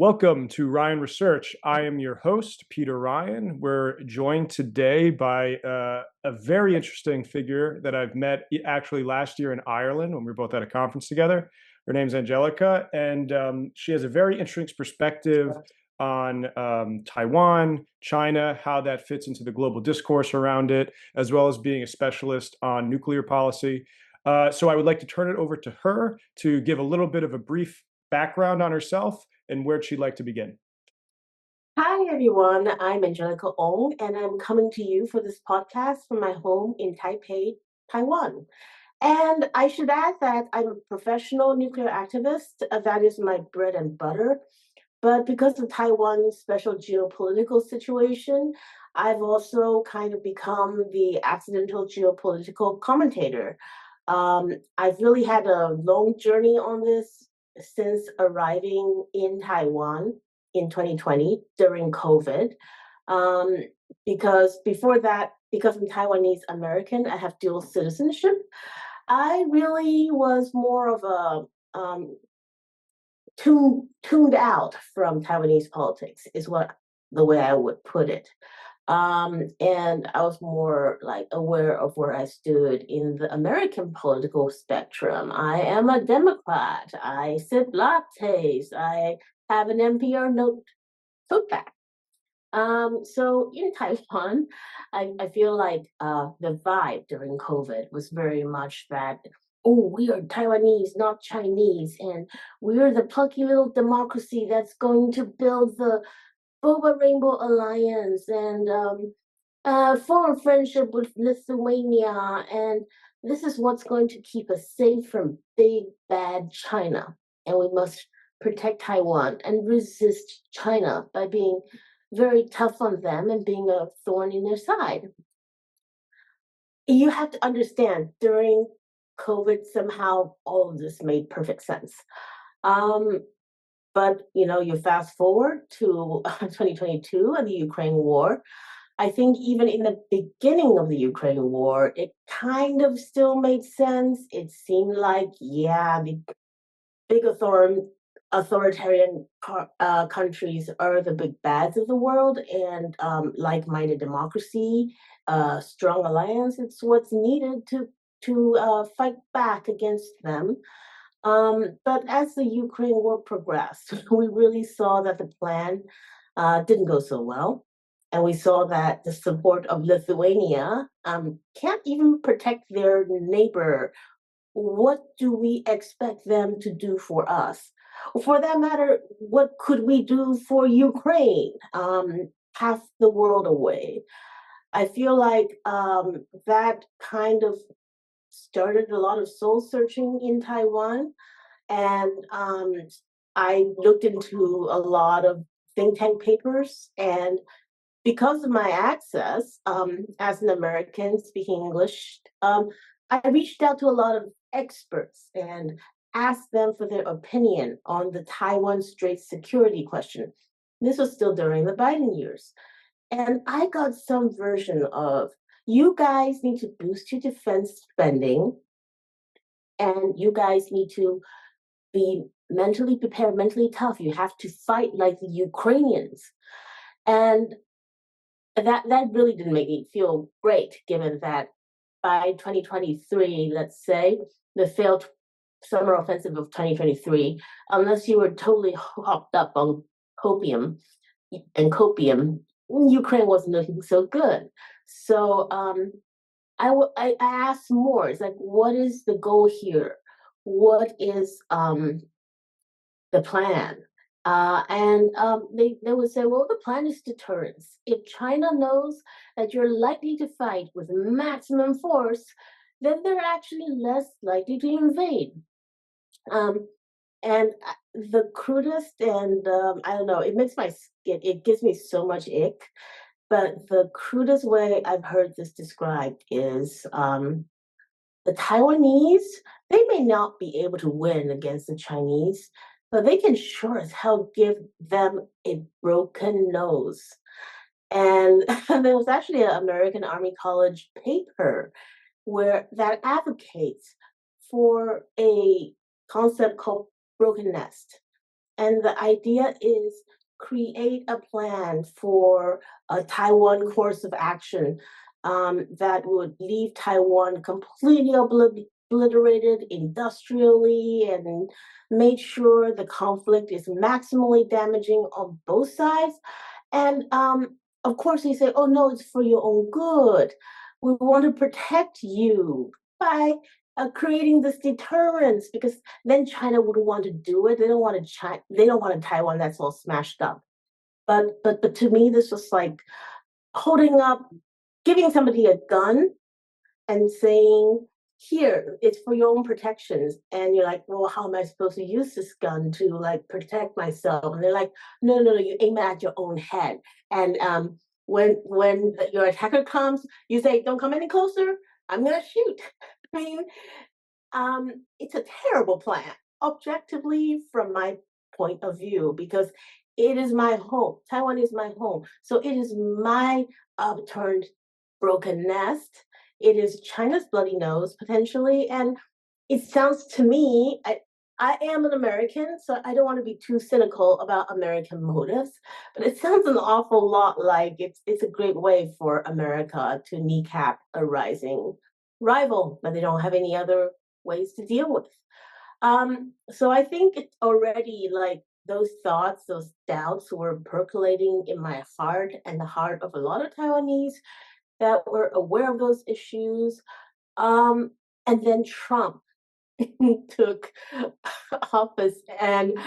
Welcome to Ryan Research. I am your host, Peter Ryan. We're joined today by a very interesting figure that I've met actually last year in Ireland when we were both at a conference together. Her name's Angelica, and she has a very interesting perspective on Taiwan, China, how that fits into the global discourse around it, as well as being a specialist on nuclear policy. So I would like to turn it over to her to give a little bit of a brief background on herself and where'd she like to begin? Hi, everyone. I'm Angelica Oung, and I'm coming to you for this podcast from my home in Taipei, Taiwan. And I should add that I'm a professional nuclear activist. That is my bread and butter. But because of Taiwan's special geopolitical situation, I've also kind of become the accidental geopolitical commentator. I've really had a long journey on this since arriving in Taiwan in 2020 during COVID. Um, because before that, because I'm Taiwanese American, I have dual citizenship. I really was more of a tuned out from Taiwanese politics, is what the way I would put it. And I was more like aware of where I stood in the American political spectrum. I am a Democrat. I sip lattes. I have an NPR tote bag. So in Taiwan, I feel like the vibe during COVID was very much that, oh, we are Taiwanese, not Chinese, and we're the plucky little democracy that's going to build the Boba Rainbow Alliance and foreign friendship with Lithuania, and this is what's going to keep us safe from big bad China. And we must protect Taiwan and resist China by being very tough on them and being a thorn in their side. You have to understand during COVID, somehow all of this made perfect sense. Um, but you fast forward to 2022 and the Ukraine war. I think even in the beginning of the Ukraine war, it kind of still made sense. It seemed like, yeah, the big authoritarian countries are the big bads of the world, and like-minded democracy, strong alliance, it's what's needed to fight back against them. But as the Ukraine war progressed, we really saw that the plan didn't go so well. And we saw that the support of Lithuania can't even protect their neighbor. What do we expect them to do for us? For that matter, what could we do for Ukraine, half the world away? I feel like that kind of started a lot of soul searching in Taiwan. And I looked into a lot of think tank papers. And because of my access as an American speaking English, I reached out to a lot of experts and asked them for their opinion on the Taiwan Strait security question. This was still during the Biden years. And I got some version of, you guys need to boost your defense spending, and you guys need to be mentally prepared, mentally tough. You have to fight like the Ukrainians. And that really didn't make me feel great, given that by 2023, let's say, the failed summer offensive of 2023, unless you were totally hopped up on copium, Ukraine wasn't looking so good. So I asked more. It's like, what is the goal here? What is the plan? They would say, well, the plan is deterrence. If China knows that you're likely to fight with maximum force, then they're actually less likely to invade. And the crudest, and I don't know, it gives me so much ick. But the crudest way I've heard this described is the Taiwanese, they may not be able to win against the Chinese, but they can sure as hell give them a broken nose. And there was actually an American Army College paper where that advocates for a concept called broken nest. And the idea is create a plan for a Taiwan course of action that would leave Taiwan completely obliterated industrially and made sure the conflict is maximally damaging on both sides. And of course, they say, oh, no, it's for your own good. We want to protect you by creating this deterrence because then China wouldn't want to do it. They don't want they don't want a Taiwan that's all smashed up. But to me, this was like holding up, giving somebody a gun and saying, here, it's for your own protections. And you're like, well, how am I supposed to use this gun to like protect myself? And they're like, no, you aim it at your own head. And when your attacker comes, you say, don't come any closer. I'm gonna shoot. I mean, it's a terrible plan, objectively, from my point of view, because it is my home. Taiwan is my home. So it is my upturned, broken nest. It is China's bloody nose, potentially. And it sounds to me, I am an American, so I don't want to be too cynical about American motives, but it sounds an awful lot like it's a great way for America to kneecap a rising rival, but they don't have any other ways to deal with. So I think it's already like those thoughts, those doubts were percolating in my heart and the heart of a lot of Taiwanese that were aware of those issues. Um, and then Trump took office. And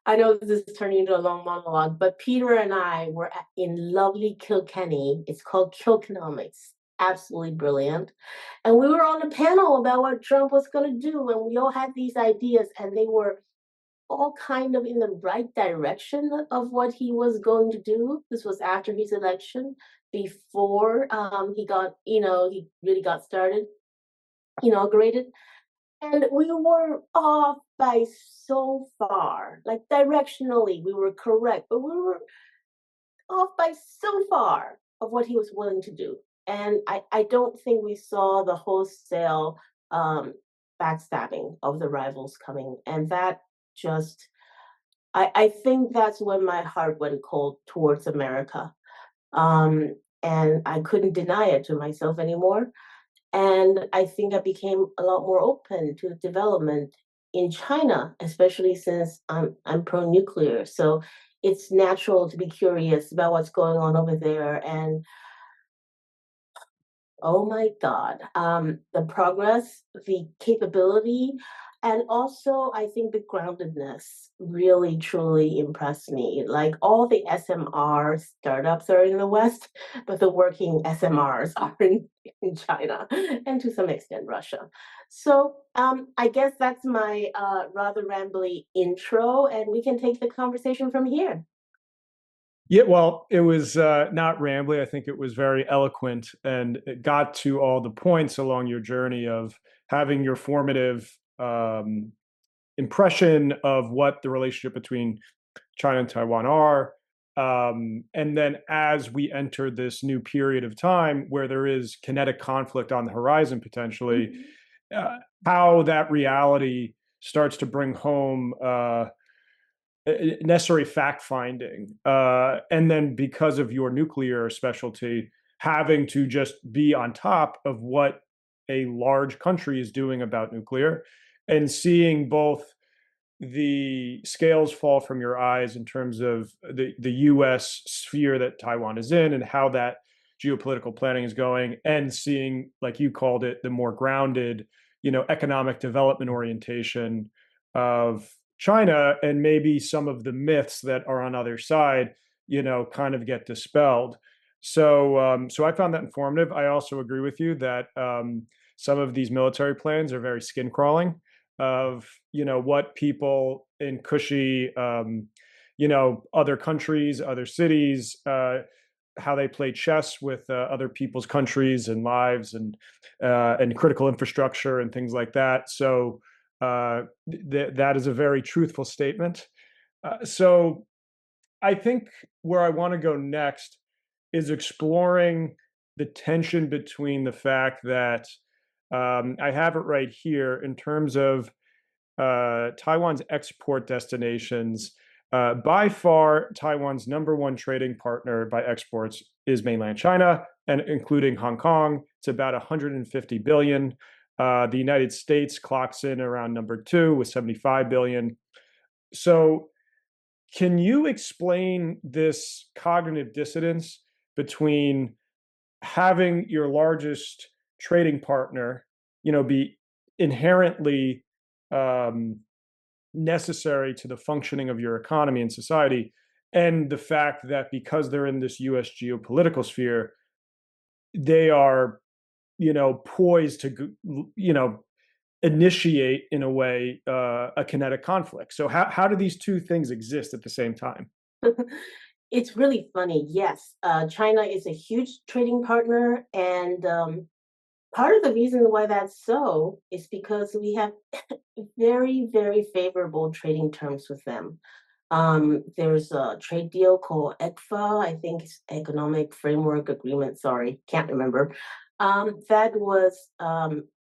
I know this is turning into a long monologue, but Peter and I were in lovely Kilkenny. It's called Kilkenomics. Absolutely brilliant. And we were on a panel about what Trump was going to do. And we all had these ideas, and they were all kind of in the right direction of what he was going to do. This was after his election, before he got, he really got started, inaugurated. And we were off by so far. Like directionally, we were correct, but we were off by so far of what he was willing to do. And I don't think we saw the wholesale backstabbing of the rivals coming. And that just, I think that's when my heart went cold towards America. And I couldn't deny it to myself anymore. And I think I became a lot more open to development in China, especially since I'm pro-nuclear. So it's natural to be curious about what's going on over there. And oh my God, the progress, the capability, and also I think the groundedness really truly impressed me. Like all the SMR startups are in the West, but the working SMRs are in China and to some extent Russia. So I guess that's my rather rambly intro, and we can take the conversation from here. Yeah, well, it was not rambly. I think it was very eloquent, and it got to all the points along your journey of having your formative impression of what the relationship between China and Taiwan are. And then as we enter this new period of time where there is kinetic conflict on the horizon potentially, how that reality starts to bring home necessary fact finding. And then because of your nuclear specialty, having to just be on top of what a large country is doing about nuclear and seeing both the scales fall from your eyes in terms of the US sphere that Taiwan is in and how that geopolitical planning is going, and seeing, like you called it, the more grounded, economic development orientation of China, and maybe some of the myths that are on either side, kind of get dispelled. So I found that informative. I also agree with you that some of these military plans are very skin crawling of what people in cushy other countries, other cities, how they play chess with other people's countries and lives and critical infrastructure and things like that. So that is a very truthful statement. So I think where I want to go next is exploring the tension between the fact that I have it right here in terms of Taiwan's export destinations. By far, Taiwan's number one trading partner by exports is mainland China, and including Hong Kong. It's about 150 billion. The United States clocks in around number two with 75 billion. So, can you explain this cognitive dissonance between having your largest trading partner, be inherently um, necessary to the functioning of your economy and society, and the fact that because they're in this U.S. geopolitical sphere, they are, poised to, initiate in a way a kinetic conflict. So how do these two things exist at the same time? It's really funny. Yes, China is a huge trading partner, and part of the reason why that's so is because we have very, very favorable trading terms with them. There's a trade deal called ECFA, I think it's Economic Framework Agreement, sorry, can't remember. That was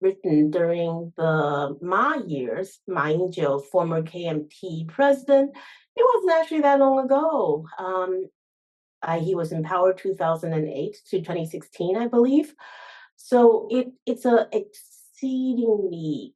written during the Ma years, Ma Ying-jeou, former KMT president. It wasn't actually that long ago. He was in power 2008 to 2016, I believe. So it's a exceedingly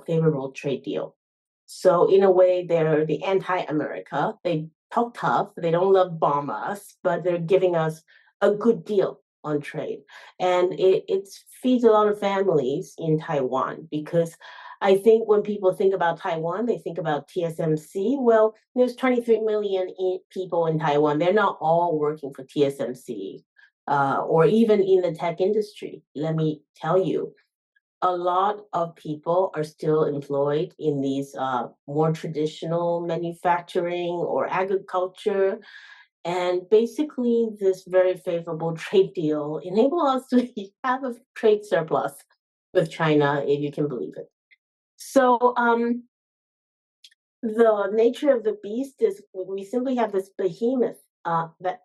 favorable trade deal. So in a way, they're the anti-America. They talk tough. They don't love bomb us, but they're giving us a good deal on trade. And it feeds a lot of families in Taiwan because I think when people think about Taiwan, they think about TSMC. Well, there's 23 million people in Taiwan. They're not all working for TSMC or even in the tech industry. Let me tell you, a lot of people are still employed in these more traditional manufacturing or agriculture. And basically, this very favorable trade deal enables us to have a trade surplus with China, if you can believe it. So the nature of the beast is we simply have this behemoth that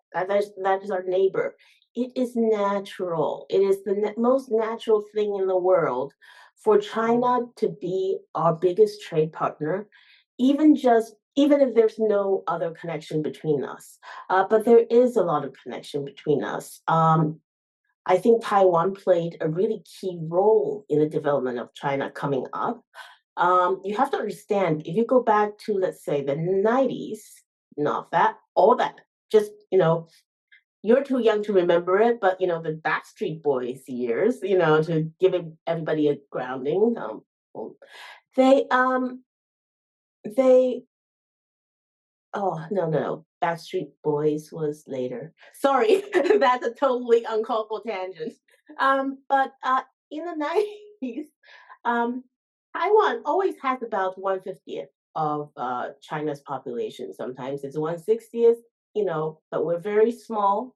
is our neighbor. It is natural. It is the most natural thing in the world for China to be our biggest trade partner, even if there's no other connection between us. But there is a lot of connection between us. I think Taiwan played a really key role in the development of China coming up. You have to understand, if you go back to, let's say, the 90s, not that, all that, just, you're too young to remember it, but, the Backstreet Boys years, to give everybody a grounding, they, they, oh, no, Backstreet Boys was later. Sorry, that's a totally uncalled for tangent. But in the 90s, um, Taiwan always has about 1/50th of China's population. Sometimes it's 1/60th, but we're very small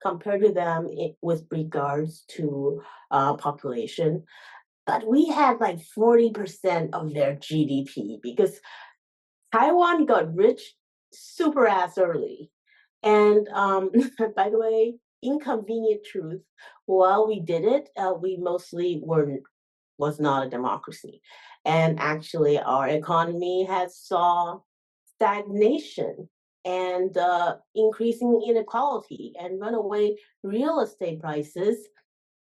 compared to them with regards to population. But we had like 40% of their GDP because Taiwan got rich super ass early. And by the way, inconvenient truth, while we did it, we mostly was not a democracy. And actually, our economy has saw stagnation and increasing inequality and runaway real estate prices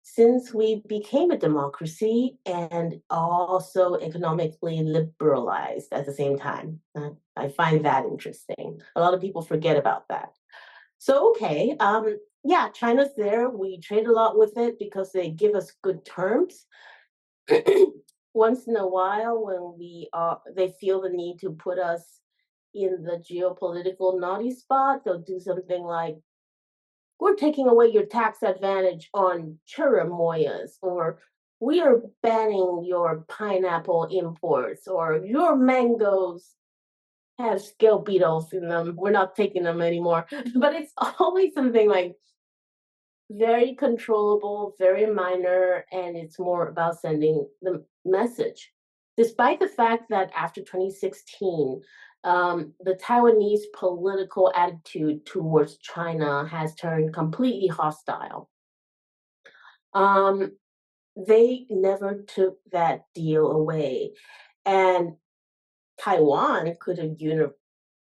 since we became a democracy and also economically liberalized at the same time. I find that interesting. A lot of people forget about that. So, okay, yeah, China's there. We trade a lot with it because they give us good terms. Once in a while, when they feel the need to put us in the geopolitical naughty spot, they'll do something like, we're taking away your tax advantage on churramoyas, or we are banning your pineapple imports, or your mangoes have scale beetles in them. We're not taking them anymore. But it's always something like very controllable, very minor, and it's more about sending the message. Despite the fact that after 2016, the Taiwanese political attitude towards China has turned completely hostile. They never took that deal away. And Taiwan could have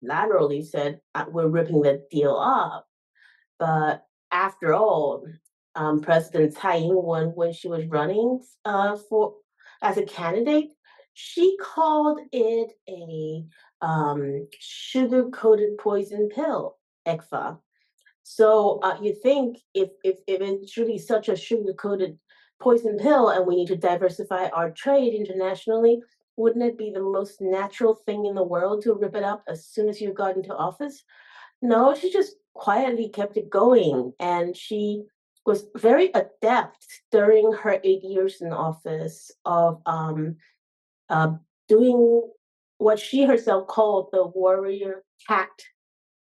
unilaterally said, we're ripping the deal up. But after all, President Tsai Ing-wen, when she was running for as a candidate, she called it a sugar-coated poison pill, ECFA. So you think if it's really such a sugar-coated poison pill and we need to diversify our trade internationally, wouldn't it be the most natural thing in the world to rip it up as soon as you got into office? No, she just quietly kept it going, and she was very adept during her 8 years in office of uh, doing what she herself called the warrior cat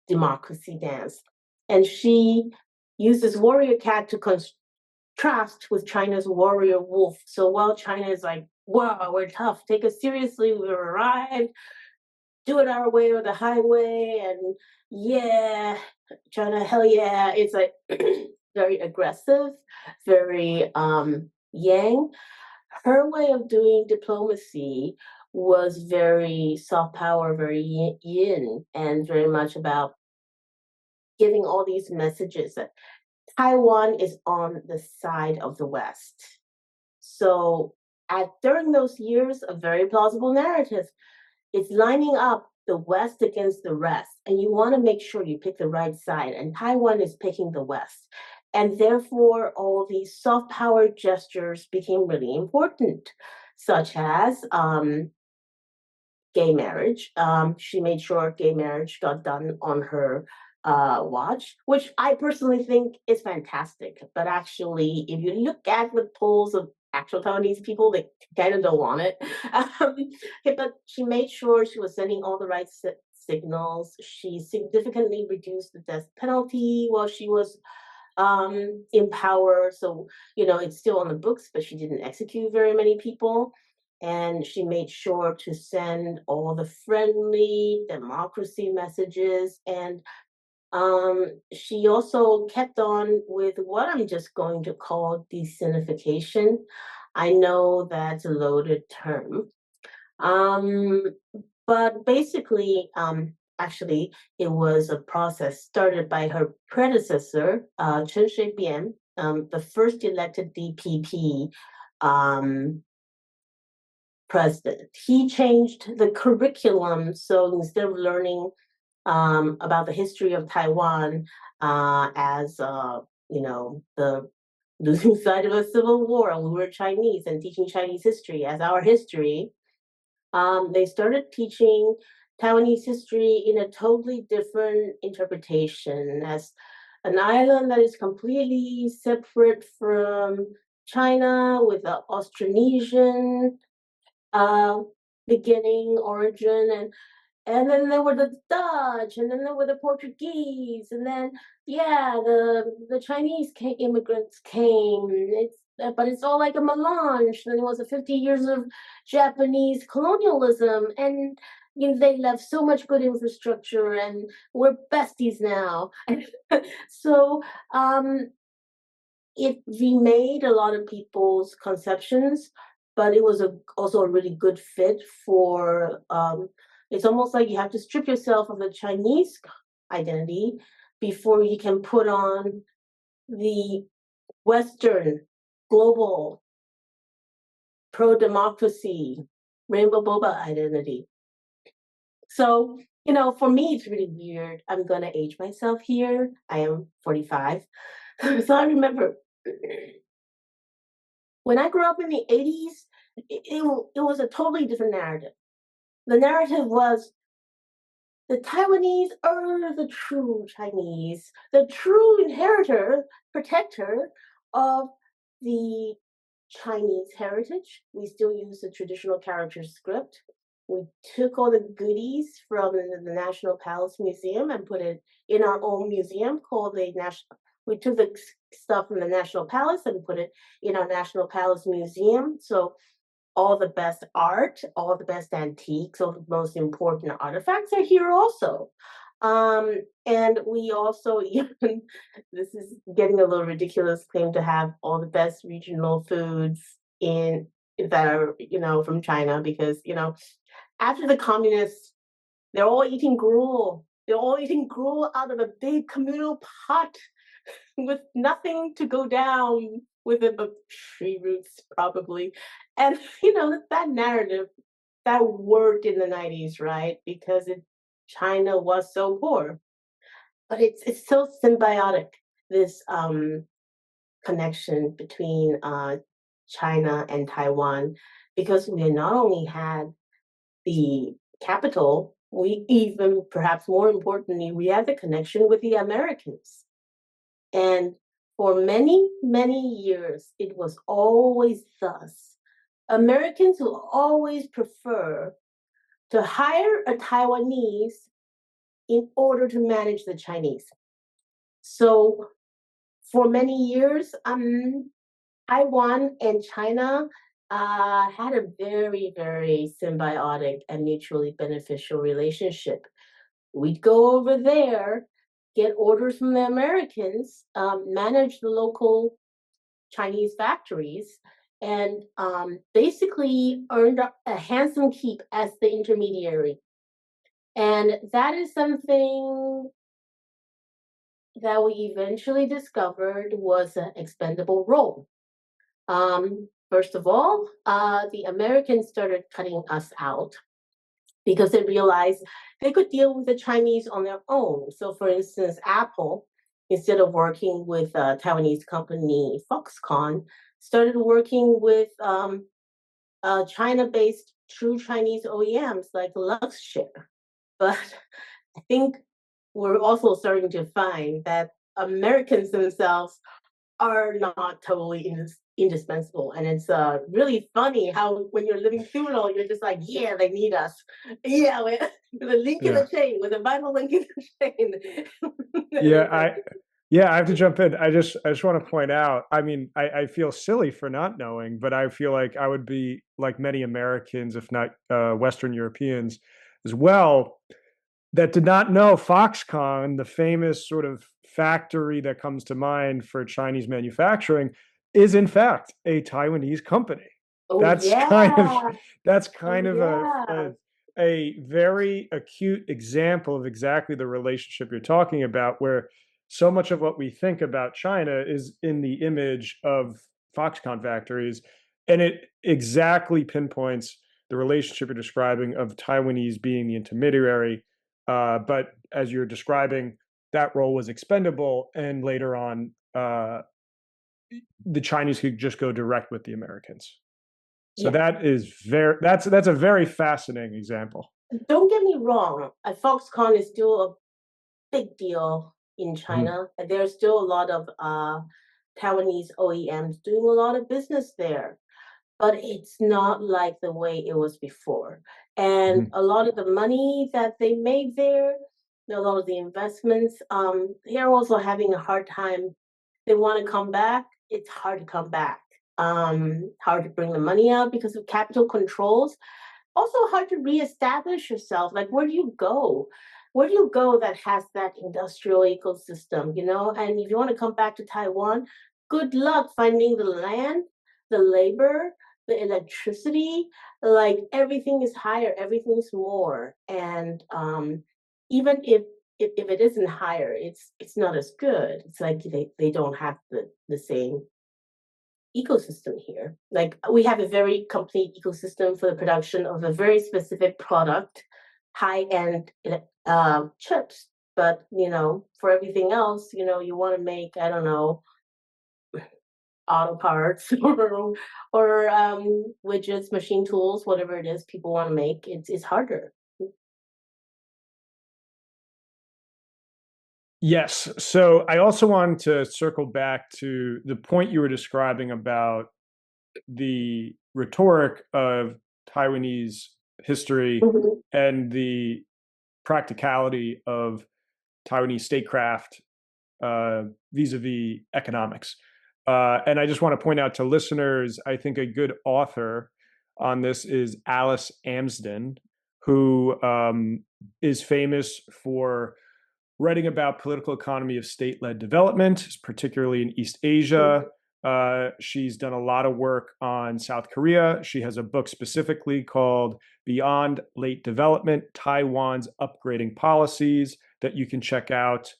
democracy dance. And she uses warrior cat to contrast with China's warrior wolf. So while China is like, wow, we're tough, take us seriously, we've arrived, do it our way or the highway, and yeah, China, hell yeah, it's like very aggressive, very yang. Her way of doing diplomacy was very soft power, very yin, and very much about giving all these messages that Taiwan is on the side of the West. So during those years, a very plausible narrative. It's lining up the West against the rest, and you want to make sure you pick the right side. And Taiwan is picking the West, and therefore all these soft power gestures became really important, such as gay marriage. She made sure gay marriage got done on her watch, which I personally think is fantastic. But actually, if you look at the polls of actual Taiwanese people, they kind of don't want it. But she made sure she was sending all the right signals. She significantly reduced the death penalty while she was in power. So, it's still on the books, but she didn't execute very many people. And she made sure to send all the friendly democracy messages. And she also kept on with what I'm just going to call designification. I know that's a loaded term. Um, but basically, actually, it was a process started by her predecessor, Chen Shui-bian, the first elected DPP president. He changed the curriculum, so instead of learning about the history of Taiwan as the losing side of a civil war, and we were Chinese, and teaching Chinese history as our history, they started teaching Taiwanese history in a totally different interpretation as an island that is completely separate from China with the Austronesian beginning, origin, and then there were the Dutch, and then there were the Portuguese, and then the Chinese immigrants came. But it's all like a melange. Then it was a 50 years of Japanese colonialism, and they left so much good infrastructure, and we're besties now. So it remade a lot of people's conceptions, but it was also a really good fit for. It's almost like you have to strip yourself of the Chinese identity before you can put on the Western, global, pro-democracy, rainbow boba identity. So, for me, it's really weird. I'm going to age myself here. I am 45. So I remember when I grew up in the 80s, it was a totally different narrative. The narrative was the Taiwanese are the true Chinese, the true inheritor, protector of the Chinese heritage. We still use the traditional character script. We took all the goodies from the National Palace Museum and put it in our own museum called the National. We took the stuff from the National Palace and put it in our National Palace Museum. So all the best art, all the best antiques, all the most important artifacts are here also. And we also even, this is getting a little ridiculous, claim to have all the best regional foods that are, from China, because, after the communists They're all eating gruel. They're all eating gruel out of a big communal pot with nothing to go down with it but tree roots, probably. And, that narrative, that worked in the 90s, right? Because China was so poor. But it's so symbiotic, this connection between China and Taiwan, because we not only had the capital, we even, perhaps more importantly, we had the connection with the Americans. And for many, many years, it was always thus. Americans will always prefer to hire a Taiwanese in order to manage the Chinese. So for many years, Taiwan and China had a very, very symbiotic and mutually beneficial relationship. We'd go over there, get orders from the Americans, manage the local Chinese factories, and basically earned a handsome keep as the intermediary. And that is something that we eventually discovered was an expendable role. First of all, the Americans started cutting us out because they realized they could deal with the Chinese on their own. So, for instance, Apple, instead of working with a Taiwanese company Foxconn, started working with China-based true Chinese OEMs like Luxshare. But I think we're also starting to find that Americans themselves are not totally indispensable. And it's really funny how when you're living through it all, you're just like, yeah, they need us. Yeah, with a link in the chain, with a Bible link in the chain. I have to jump in. I just want to point out, I mean, I feel silly for not knowing, but I feel like I would be like many Americans, if not Western Europeans as well, that did not know Foxconn, the famous sort of factory that comes to mind for Chinese manufacturing, is in fact a Taiwanese company. Oh, That's yeah. kind of a very acute example of exactly the relationship you're talking about, where so much of what we think about China is in the image of Foxconn factories, and it exactly pinpoints the relationship you're describing of Taiwanese being the intermediary. But as you're describing, that role was expendable, and later on, the Chinese could just go direct with the Americans. So Yeah. that's a very fascinating example. Don't get me wrong, Foxconn is still a big deal in Mhm. China. There's still a lot of Taiwanese OEMs doing a lot of business there, but it's not like the way it was before. And Mhm. a lot of the money that they made there, a lot of the investments, they're also having a hard time. They want to come back. It's hard to come back. Hard to bring the money out because of capital controls. Also hard to reestablish yourself. Like, where do you go? Where do you go that has that industrial ecosystem, And if you want to come back to Taiwan, good luck finding the land, the labor, the electricity. Like, everything is higher, everything's more. And even if it isn't higher, it's not as good. It's like they don't have the same ecosystem here. Like, we have a very complete ecosystem for the production of a very specific product, high-end chips. But for everything else, you want to make, I don't know, auto parts or widgets, machine tools, whatever it is people want to make. It's harder. Yes. So I also wanted to circle back to the point you were describing about the rhetoric of Taiwanese history Mhm. and the practicality of Taiwanese statecraft vis-a-vis economics. And I just want to point out to listeners, I think a good author on this is Alice Amsden, who is famous for writing about political economy of state-led development, particularly in East Asia. She's done a lot of work on South Korea. She has a book specifically called Beyond Late Development, Taiwan's Upgrading Policies that you can check out.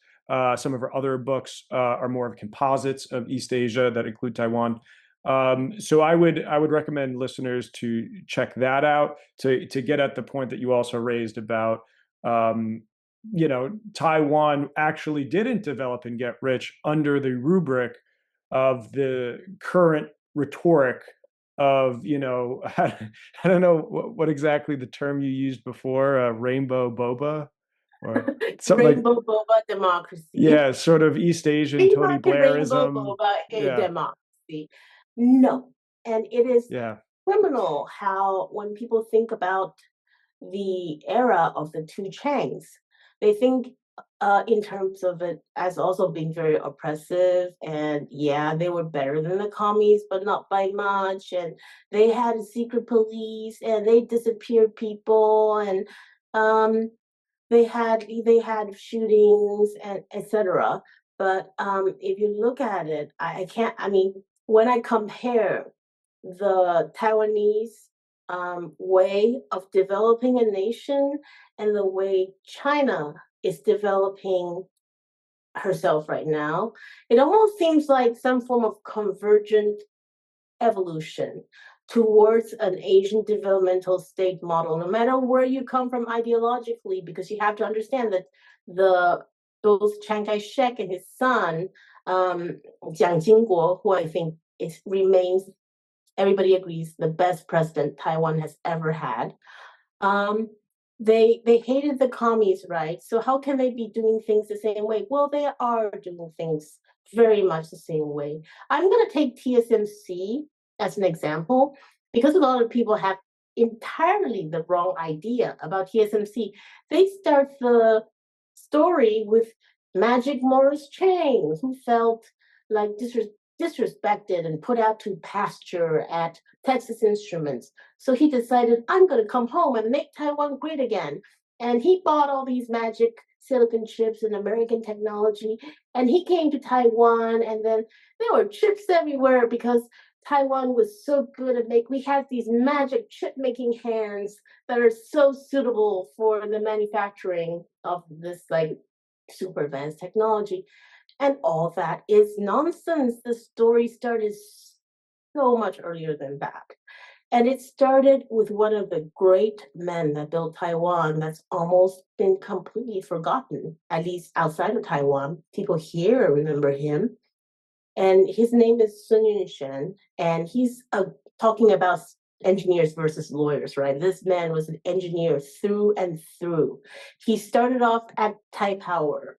Some of her other books are more of composites of East Asia that include Taiwan. So I would recommend listeners to check that out to get at the point that you also raised about Taiwan actually didn't develop and get rich under the rubric of the current rhetoric of I don't know what exactly the term you used before, rainbow boba or something like Rainbow boba democracy. sort of East Asian Be Tony like a rainbow Blairism. boba a Yeah, democracy. No. And it is yeah, criminal how when people think about the era of the two Changs, they think in terms of it as also being very oppressive. And yeah, they were better than the commies, but not by much. And they had a secret police and they disappeared people. And um, they had shootings and etc. But if you look at it, I can't. I mean, when I compare the Taiwanese way of developing a nation and the way China is developing herself right now, it almost seems like some form of convergent evolution towards an Asian developmental state model, no matter where you come from ideologically, because you have to understand that the both Chiang Kai-shek and his son, Jiang Jingguo, who I think remains, everybody agrees, the best president Taiwan has ever had. Um, they hated the commies, right? So how can they be doing things the same way? Well, they are doing things very much the same way. I'm going to take TSMC as an example because a lot of people have entirely the wrong idea about TSMC. They start the story with Magic Morris Chang, who felt like disrespected and put out to pasture at Texas Instruments. So he decided, I'm going to come home and make Taiwan great again. And he bought all these magic silicon chips and American technology. And he came to Taiwan, and then there were chips everywhere because Taiwan was so good at we had these magic chip making hands that are so suitable for the manufacturing of this like super advanced technology. And all that is nonsense. The story started so much earlier than that. And it started with one of the great men that built Taiwan that's almost been completely forgotten, at least outside of Taiwan. People here remember him. And his name is Sun Yat-sen. And he's talking about engineers versus lawyers, right? This man was an engineer through and through. He started off at Taipower,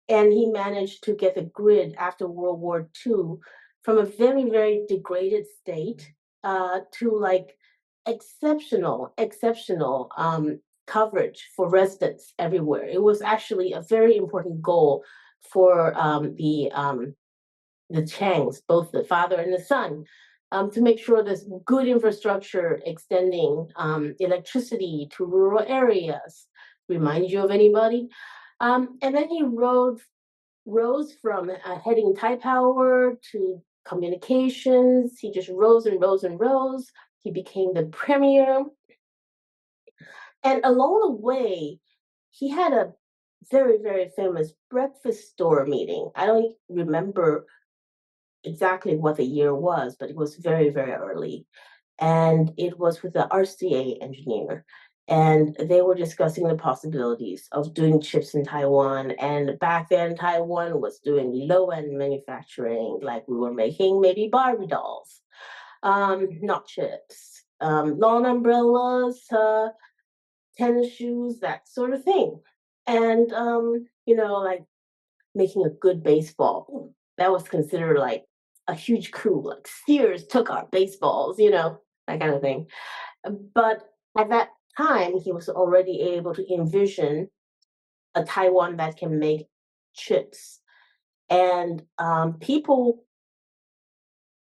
and he managed to get the grid after World War II from a very, very degraded state to like exceptional coverage for residents everywhere. It was actually a very important goal for the Changs, both the father and the son, to make sure there's good infrastructure extending electricity to rural areas. Remind you of anybody? And then he rose from heading Taipower to communications. He just rose and rose and rose. He became the premier. And along the way, he had a very, very famous breakfast store meeting. I don't remember exactly what the year was, but it was very, very early. And it was with the RCA engineer. And they were discussing the possibilities of doing chips in Taiwan. And back then, Taiwan was doing low end manufacturing, like we were making maybe Barbie dolls, not chips, lawn umbrellas, tennis shoes, that sort of thing. And, like making a good baseball. That was considered like a huge coup. Like Sears took our baseballs, that kind of thing. But at that time, he was already able to envision a Taiwan that can make chips. And people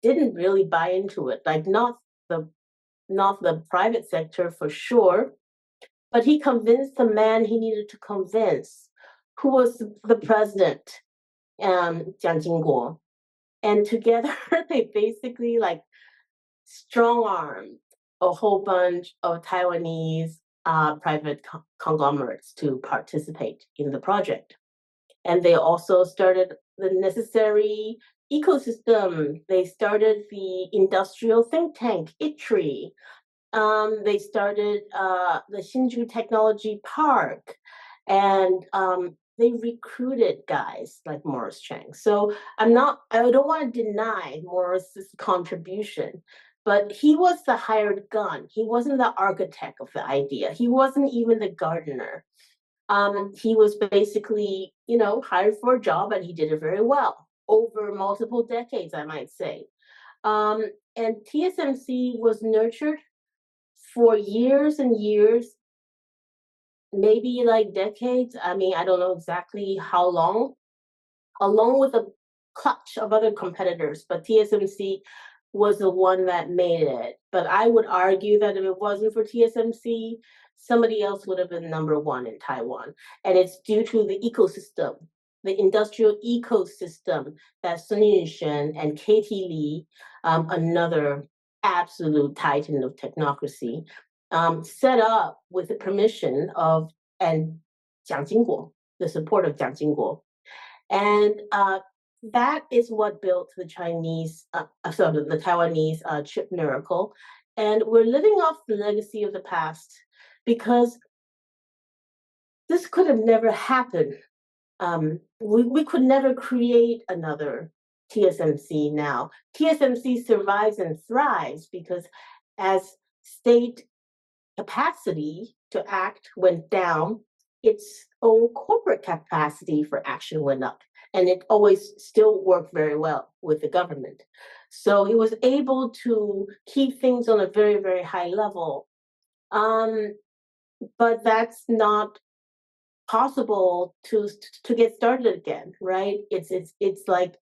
didn't really buy into it. Like not the private sector for sure, but he convinced the man he needed to convince, who was the president, Jiang Jingguo. And together they basically like strong armed a whole bunch of Taiwanese private conglomerates to participate in the project. And they also started the necessary ecosystem. They started the industrial think tank, ITRI. They started the Hsinchu Technology Park, and they recruited guys like Morris Chang. So I don't want to deny Morris's contribution, but he was the hired gun. He wasn't the architect of the idea. He wasn't even the gardener. He was basically, hired for a job, and he did it very well over multiple decades, I might say. And TSMC was nurtured for years and years, maybe like decades. I mean, I don't know exactly how long, along with a clutch of other competitors, but TSMC was the one that made it. But I would argue that if it wasn't for TSMC, somebody else would have been number one in Taiwan. And it's due to the ecosystem, the industrial ecosystem that Sun Yat-sen and Katie Lee, another absolute titan of technocracy, set up with the permission of and Jiang Jingguo, the support of Jiang Jingguo. And that is what built the Taiwanese chip miracle. And we're living off the legacy of the past because this could have never happened. We could never create another TSMC now. TSMC survives and thrives because as state capacity to act went down, its own corporate capacity for action went up. And it always still worked very well with the government. So it was able to keep things on a very, very high level. But that's not possible to get started again, right? It's like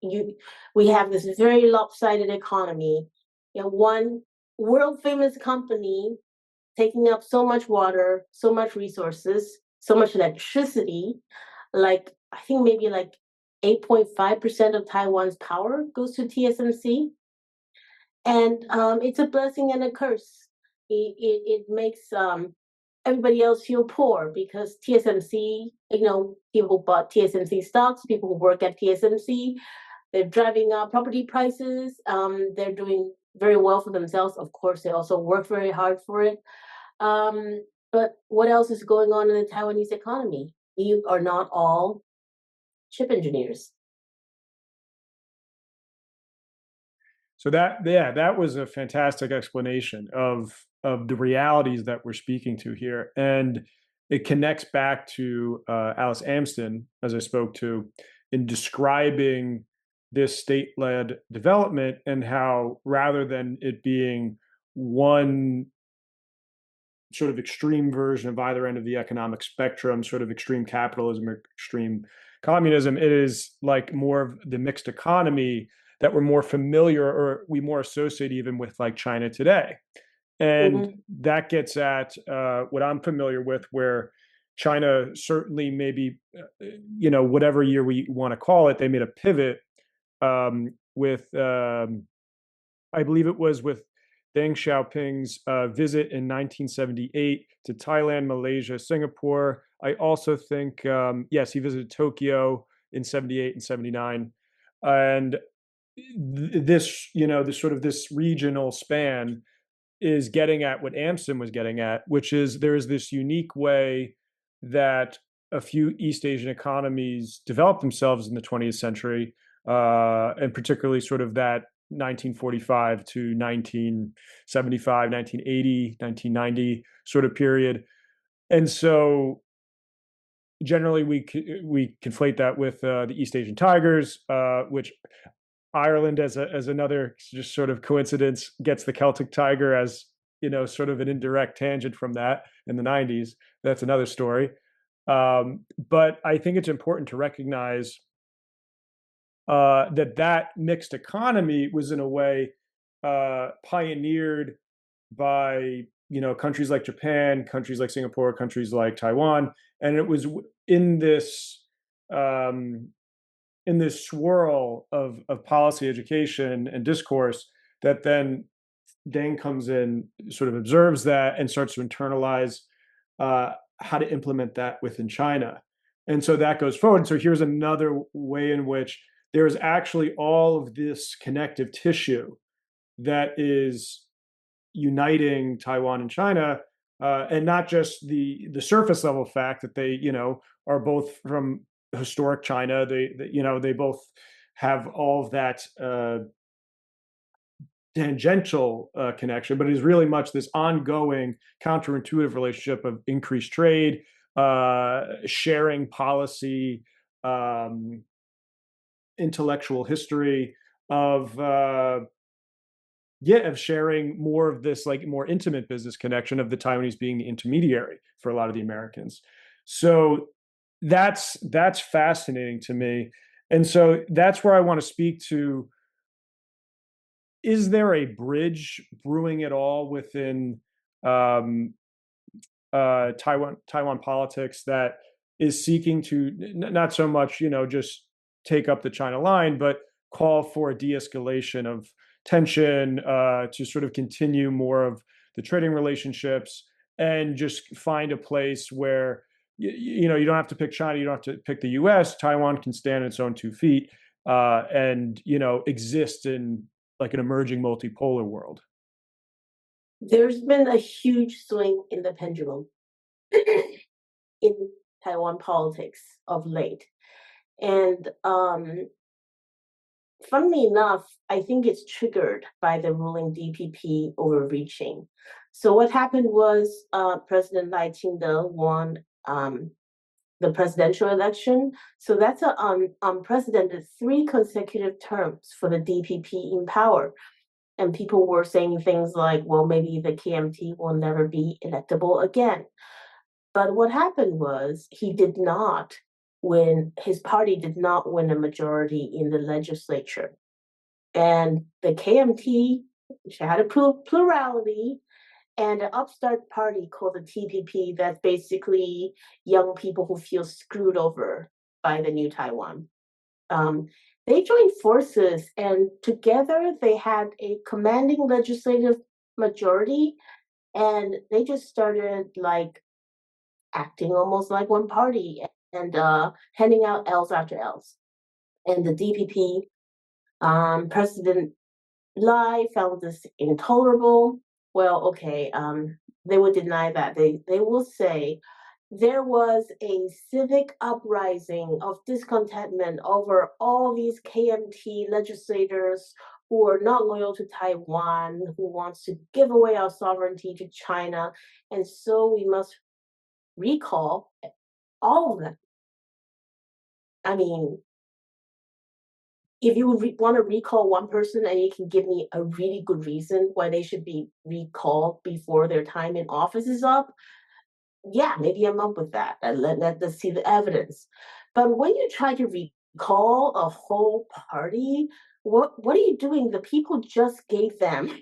we have this very lopsided economy. One world famous company taking up so much water, so much resources, so much electricity. Like I think maybe like 8.5% of Taiwan's power goes to TSMC, and it's a blessing and a curse. It makes everybody else feel poor because TSMC, people bought TSMC stocks, people who work at TSMC, they're driving up property prices. They're doing very well for themselves. Of course, they also work very hard for it. But what else is going on in the Taiwanese economy? You are not all chip engineers. So that was a fantastic explanation of the realities that we're speaking to here, and it connects back to Alice Amsden, as I spoke to, in describing this state-led development and how rather than it being one sort of extreme version of either end of the economic spectrum, sort of extreme capitalism or extreme communism, it is like more of the mixed economy that we're more familiar or we more associate even with like China today. And that gets at what I'm familiar with, where China certainly maybe, whatever year we want to call it, they made a pivot with, I believe it was with Deng Xiaoping's visit in 1978 to Thailand, Malaysia, Singapore. I also think, yes, he visited Tokyo in 78 and 79. And this, this sort of this regional span is getting at what Amsden was getting at, which is there is this unique way that a few East Asian economies developed themselves in the 20th century, and particularly sort of that 1945 to 1975, 1980, 1990 sort of period. And so generally we conflate that with the East Asian tigers, which Ireland, as another just sort of coincidence, gets the Celtic tiger as sort of an indirect tangent from that in the 90s. That's another story. But I think it's important to recognize that mixed economy was in a way pioneered by countries like Japan, countries like Singapore, countries like Taiwan, and it was in this in this swirl of policy, education, and discourse that then Deng comes in, sort of observes that, and starts to internalize how to implement that within China. And so that goes forward. So here's another way in which there is actually all of this connective tissue that is uniting Taiwan and China, and not just the surface level fact that they are both from historic China. They both have all of that tangential connection, but it is really much this ongoing counterintuitive relationship of increased trade, sharing policy, intellectual history, of sharing more of this like more intimate business connection of the Taiwanese being the intermediary for a lot of the Americans. So that's fascinating to me. And so that's where I want to speak to: is there a bridge brewing at all within um, Taiwan politics that is seeking to not so much just take up the China line, but call for a de-escalation of tension, to sort of continue more of the trading relationships, and just find a place where you don't have to pick China, you don't have to pick the U.S. Taiwan can stand on its own 2 feet, and exist in like an emerging multipolar world. There's been a huge swing in the pendulum in Taiwan politics of late. And funnily enough, I think it's triggered by the ruling DPP overreaching. So what happened was President Lai Ching-te won the presidential election. So that's an unprecedented 3 consecutive terms for the DPP in power. And people were saying things like, well, maybe the KMT will never be electable again. But what happened was he did not win, his party did not win a majority in the legislature. And the KMT, which had a plurality, and an upstart party called the TPP, that's basically young people who feel screwed over by the new Taiwan. They joined forces, and together they had a commanding legislative majority, and they just started like acting almost like one party and handing out L's after L's. And the DPP President Lai found this intolerable. Well, okay, they would deny that. They will say there was a civic uprising of discontentment over all these KMT legislators who are not loyal to Taiwan, who wants to give away our sovereignty to China, and so we must recall all of them. I mean, if you want to recall one person and you can give me a really good reason why they should be recalled before their time in office is up, yeah, maybe I'm up with that. Let's see the evidence. But when you try to recall a whole party, what are you doing? The people just gave them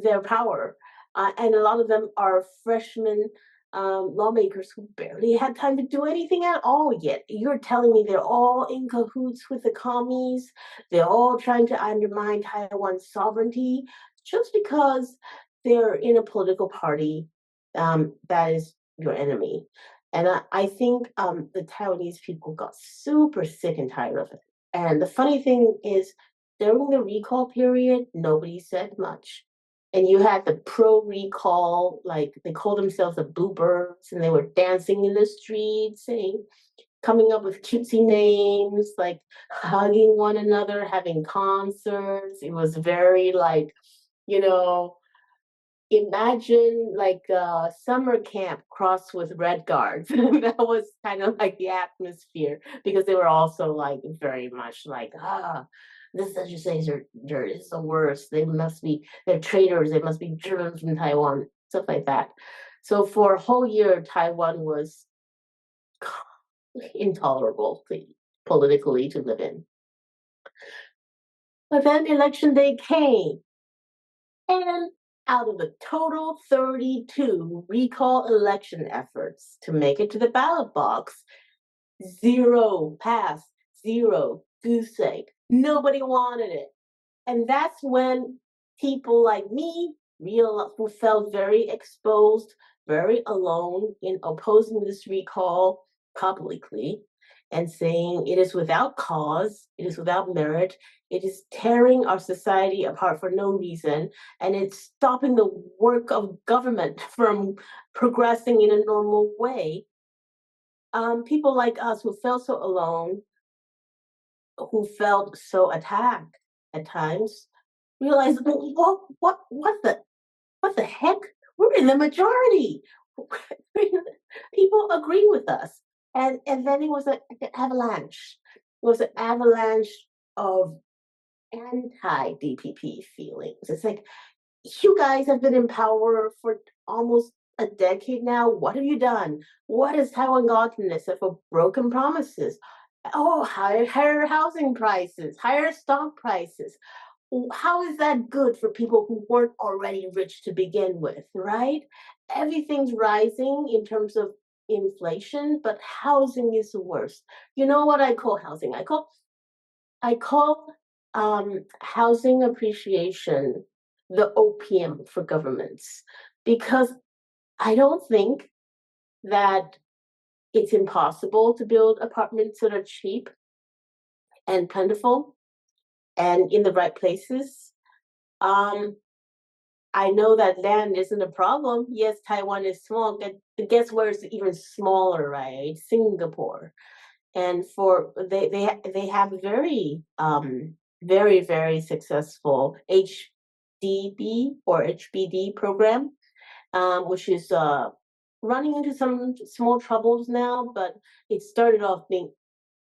their power. And a lot of them are freshmen lawmakers who barely had time to do anything at all yet. You're telling me they're all in cahoots with the commies? They're all trying to undermine Taiwan's sovereignty just because they're in a political party that is your enemy. And I think the Taiwanese people got super sick and tired of it. And the funny thing is, during the recall period, nobody said much. And you had the pro recall, like they called themselves the Bluebirds, and they were dancing in the streets, saying, coming up with cutesy names, like hugging one another, having concerts. It was very like, you know, imagine like a summer camp crossed with Red Guards. That was kind of like the atmosphere, because they were also like very much like, this legislature is the worst. They're traitors. They must be driven from Taiwan, stuff like that. So for a whole year, Taiwan was intolerable politically to live in. But then election day came, and out of the total 32 recall election efforts to make it to the ballot box, 0 passed, 0 goose egg. Nobody wanted it. And that's when people like me who felt very exposed, very alone in opposing this recall publicly and saying it is without cause, it is without merit, it is tearing our society apart for no reason, and it's stopping the work of government from progressing in a normal way. People like us who felt so alone, who felt so attacked at times, realized, what the heck? We're in the majority. People agree with us, and then it was an avalanche. It was an avalanche of anti-DPP feelings. It's like, you guys have been in power for almost a decade now. What have you done? What has Taiwan gotten except for broken promises? Oh, higher housing prices, higher stock prices. How is that good for people who weren't already rich to begin with, right? Everything's rising in terms of inflation, but housing is the worst. You know what I call housing? I call housing appreciation the opium for governments, because I don't think that it's impossible to build apartments that are cheap and plentiful and in the right places. Um, I know that land isn't a problem. Yes, Taiwan is small. Guess where it's even smaller, right? Singapore. And for they have very successful HDB or HBD program, which is running into some small troubles now, but it started off being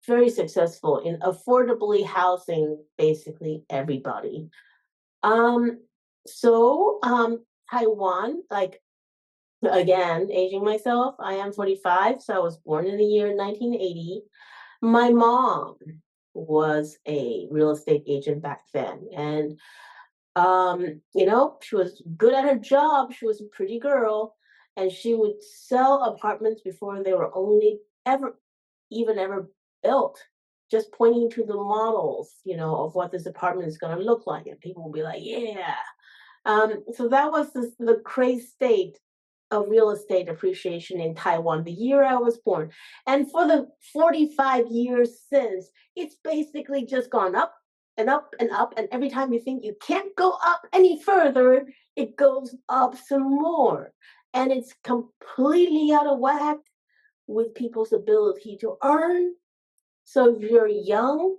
very successful in affordably housing basically everybody. Um, so Taiwan, like, again, aging myself, I am 45, so I was born in the year 1980. My mom was a real estate agent back then, and she was good at her job. She was a pretty girl, and she would sell apartments before they were only ever built, just pointing to the models, of what this apartment is going to look like, and people will be like, "Yeah." So that was the crazy state of real estate appreciation in Taiwan the year I was born, and for the 45 years since, it's basically just gone up and up and up, and every time you think you can't go up any further, it goes up some more, and it's completely out of whack with people's ability to earn. So if you're young,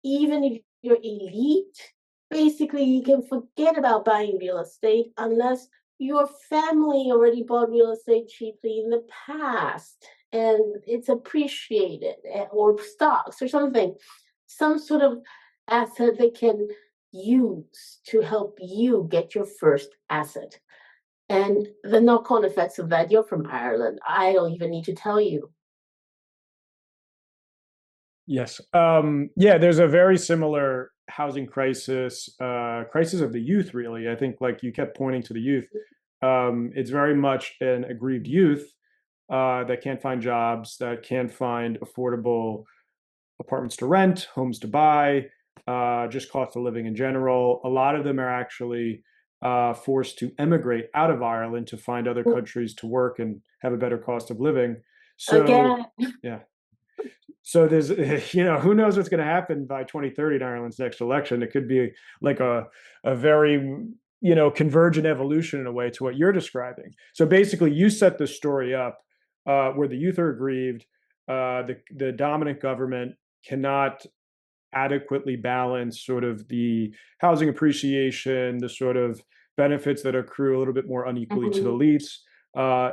even if you're elite, basically you can forget about buying real estate unless your family already bought real estate cheaply in the past and it's appreciated, or stocks or something, some sort of asset that can use to help you get your first asset. And the knock-on effects of that, you're from Ireland. I don't even need to tell you. Yes. Yeah, there's a very similar housing crisis of the youth, really. I think, like you kept pointing to the youth. It's very much an aggrieved youth that can't find jobs, that can't find affordable apartments to rent, homes to buy, just cost of living in general. A lot of them are actually forced to emigrate out of Ireland to find other countries to work and have a better cost of living. So, Again. yeah. So there's, who knows what's going to happen by 2030 in Ireland's next election? It could be like a very, convergent evolution in a way to what you're describing. So basically, you set the story up where the youth are aggrieved, the dominant government cannot adequately balance sort of the housing appreciation, the sort of benefits that accrue a little bit more unequally to the elites,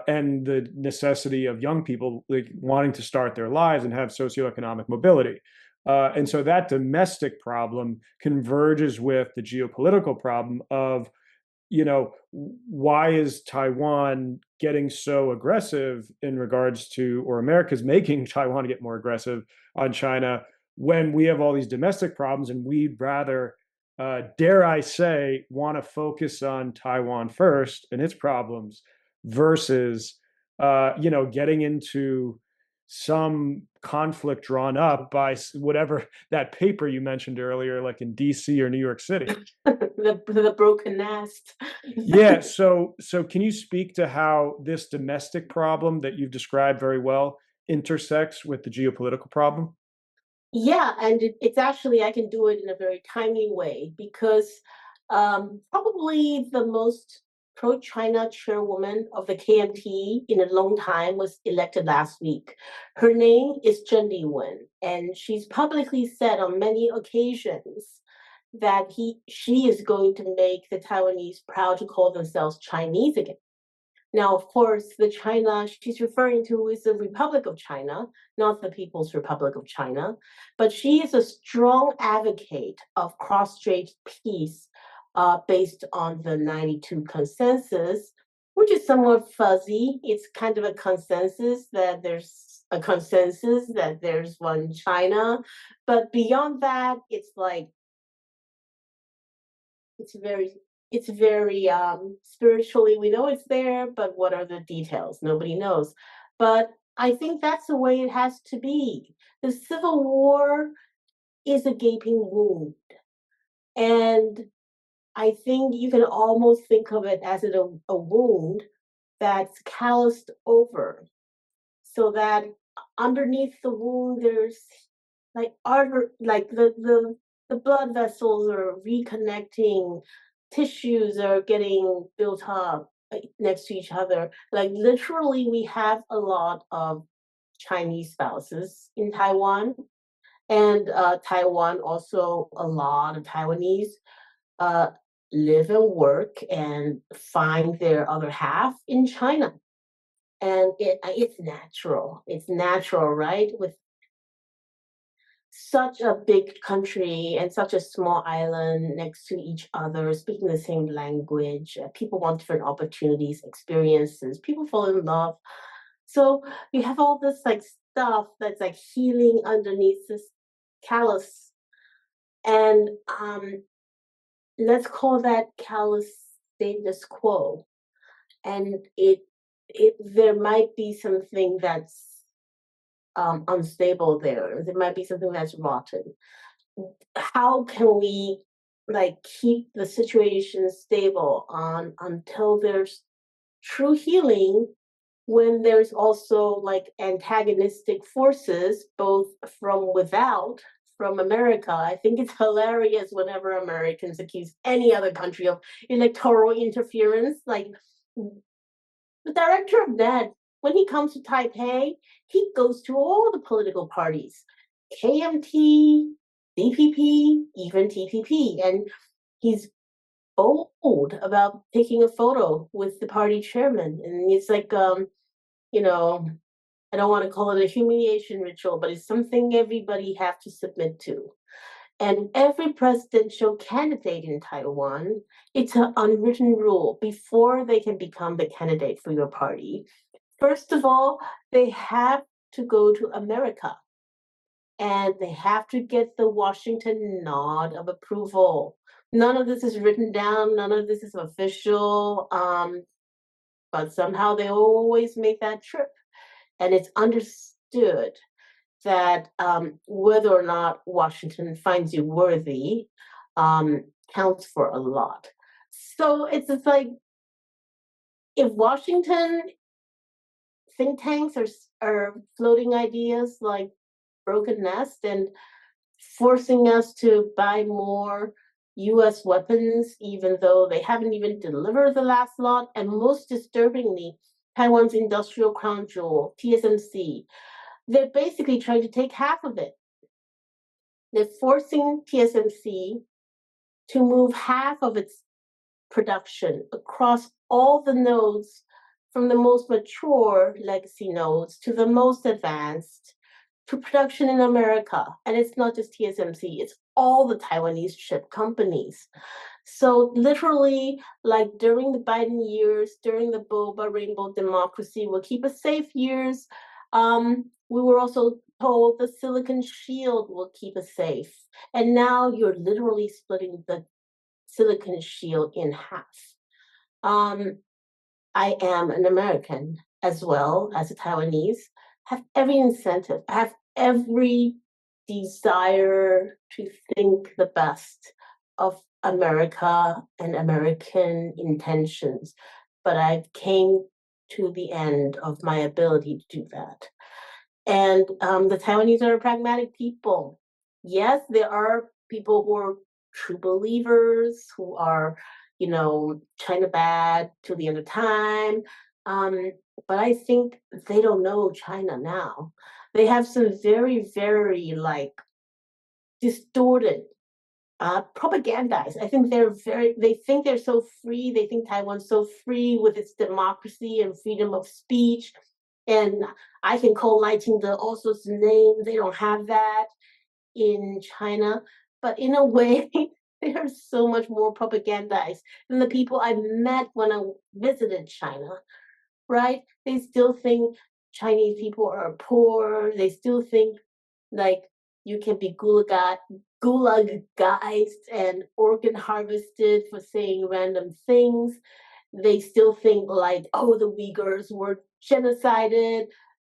and the necessity of young people like wanting to start their lives and have socioeconomic mobility. And so that domestic problem converges with the geopolitical problem of, why is Taiwan getting so aggressive in regards to, or America's making Taiwan get more aggressive on China when we have all these domestic problems and we'd rather, dare I say, want to focus on Taiwan first and its problems versus, getting into some conflict drawn up by whatever that paper you mentioned earlier, like in DC or New York City. the broken nest. Yeah. So can you speak to how this domestic problem that you've described very well intersects with the geopolitical problem? Yeah, and it's actually, I can do it in a very timely way because probably the most pro-China chairwoman of the KMT in a long time was elected last week. Her name is Zheng Liwen, and she's publicly said on many occasions that she is going to make the Taiwanese proud to call themselves Chinese again. Now, of course, the China she's referring to is the Republic of China, not the People's Republic of China. But she is a strong advocate of cross-strait peace based on the 92 consensus, which is somewhat fuzzy. It's kind of a consensus that there's one China. But beyond that, it's like it's very it's very spiritually, we know it's there, but what are the details? Nobody knows. But I think that's the way it has to be. The Civil War is a gaping wound, and I think you can almost think of it as a wound that's calloused over, so that underneath the wound there's like like the blood vessels are reconnecting, tissues are getting built up next to each other. Like literally, we have a lot of Chinese spouses in Taiwan, and Taiwan also a lot of Taiwanese uh, live and work and find their other half in China. And it's natural. It's natural, right? With such a big country and such a small island next to each other, speaking the same language, people want different opportunities, experiences, people fall in love. So you have all this like stuff that's like healing underneath this callus. And let's call that callus status quo. And it there might be something that's unstable there. There might be something that's rotten. How can we like keep the situation stable on until there's true healing when there's also like antagonistic forces both from without, from America? I think it's hilarious whenever Americans accuse any other country of electoral interference. Like the director of NED, when he comes to Taipei, he goes to all the political parties, KMT, DPP, even TPP, and he's bold about taking a photo with the party chairman. And it's like, you know, I don't want to call it a humiliation ritual, but it's something everybody have to submit to. And every presidential candidate in Taiwan, it's an unwritten rule before they can become the candidate for your party. First of all, they have to go to America and they have to get the Washington nod of approval. None of this is written down, none of this is official, but somehow they always make that trip. And it's understood that whether or not Washington finds you worthy counts for a lot. So it's just like if Washington think tanks are floating ideas like broken nest and forcing us to buy more US weapons, even though they haven't even delivered the last lot. And most disturbingly, Taiwan's industrial crown jewel, TSMC, they're basically trying to take half of it. They're forcing TSMC to move half of its production across all the nodes, from the most mature legacy nodes to the most advanced, to production in America. And it's not just TSMC, it's all the Taiwanese chip companies. So literally, like during the Biden years, during the Boba Rainbow Democracy will keep us safe years, we were also told the Silicon Shield will keep us safe. And now you're literally splitting the Silicon Shield in half. I am an American as well as a Taiwanese. have every incentive, have every desire to think the best of America and American intentions. But I came to the end of my ability to do that. And the Taiwanese are pragmatic people. Yes, there are people who are true believers, who are, China bad till the end of time. Um, but I think they don't know China now. They have some very, very like distorted propagandized. I think they think they're so free. They think Taiwan's so free with its democracy and freedom of speech. And I can call Nightingale all sorts of names. They don't have that in China. But in a way, they're so much more propagandized than the people I met when I visited China, right? They still think Chinese people are poor. They still think like you can be gulagized and organ harvested for saying random things. They still think like, oh, the Uyghurs were genocided,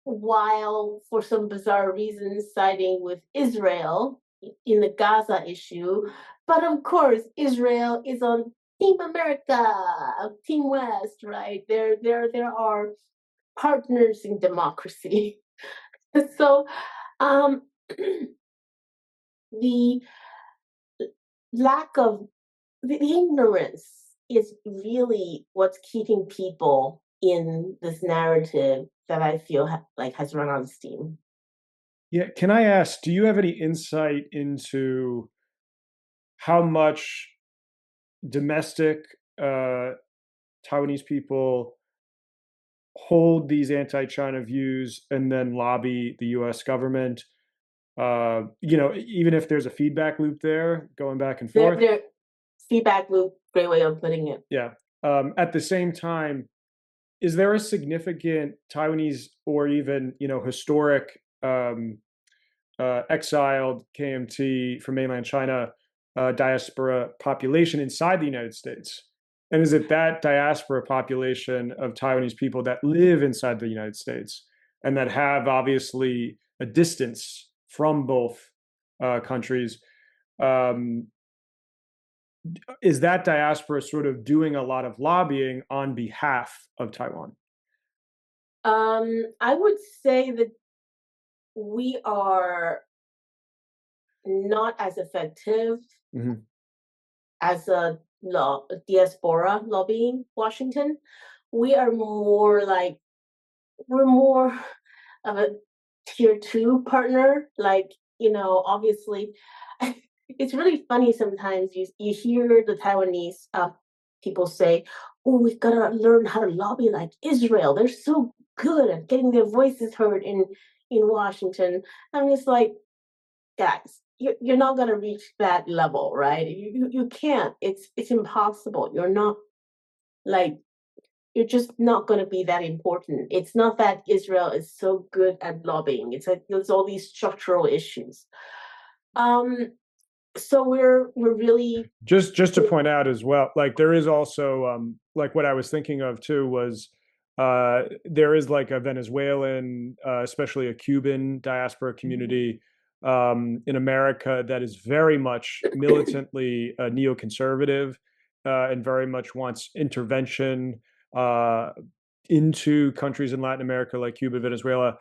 while for some bizarre reason siding with Israel in the Gaza issue. But of course, Israel is on Team America, Team West, right? There are partners in democracy. So um, the lack of the ignorance is really what's keeping people in this narrative that I feel like has run out of steam. Yeah, can I ask, do you have any insight into how much domestic uh, Taiwanese people hold these anti-China views and then lobby the U.S. government? Even if there's a feedback loop there, going back and forth. Their feedback loop, great way of putting it. Yeah. At the same time, is there a significant Taiwanese or even historic exiled KMT from mainland China diaspora population inside the United States? And is it that diaspora population of Taiwanese people that live inside the United States and that have obviously a distance from both countries? Um, is that diaspora sort of doing a lot of lobbying on behalf of Taiwan? I would say that we are not as effective Mm-hmm. as a diaspora lobbying Washington. We are more like we're more of a tier two partner. Like, obviously, it's really funny sometimes you hear the Taiwanese people say, oh, we've got to learn how to lobby like Israel. They're so good at getting their voices heard in Washington. I'm just like, guys, you're not going to reach that level, right? You can't. It's impossible. Like you're just not going to be that important. It's not that Israel is so good at lobbying. It's like there's all these structural issues. Um, so we're really Just to point out as well, like there is also like what I was thinking of too was there is like a Venezuelan, especially a Cuban diaspora community in America that is very much militantly neoconservative and very much wants intervention uh, into countries in Latin America like Cuba, Venezuela,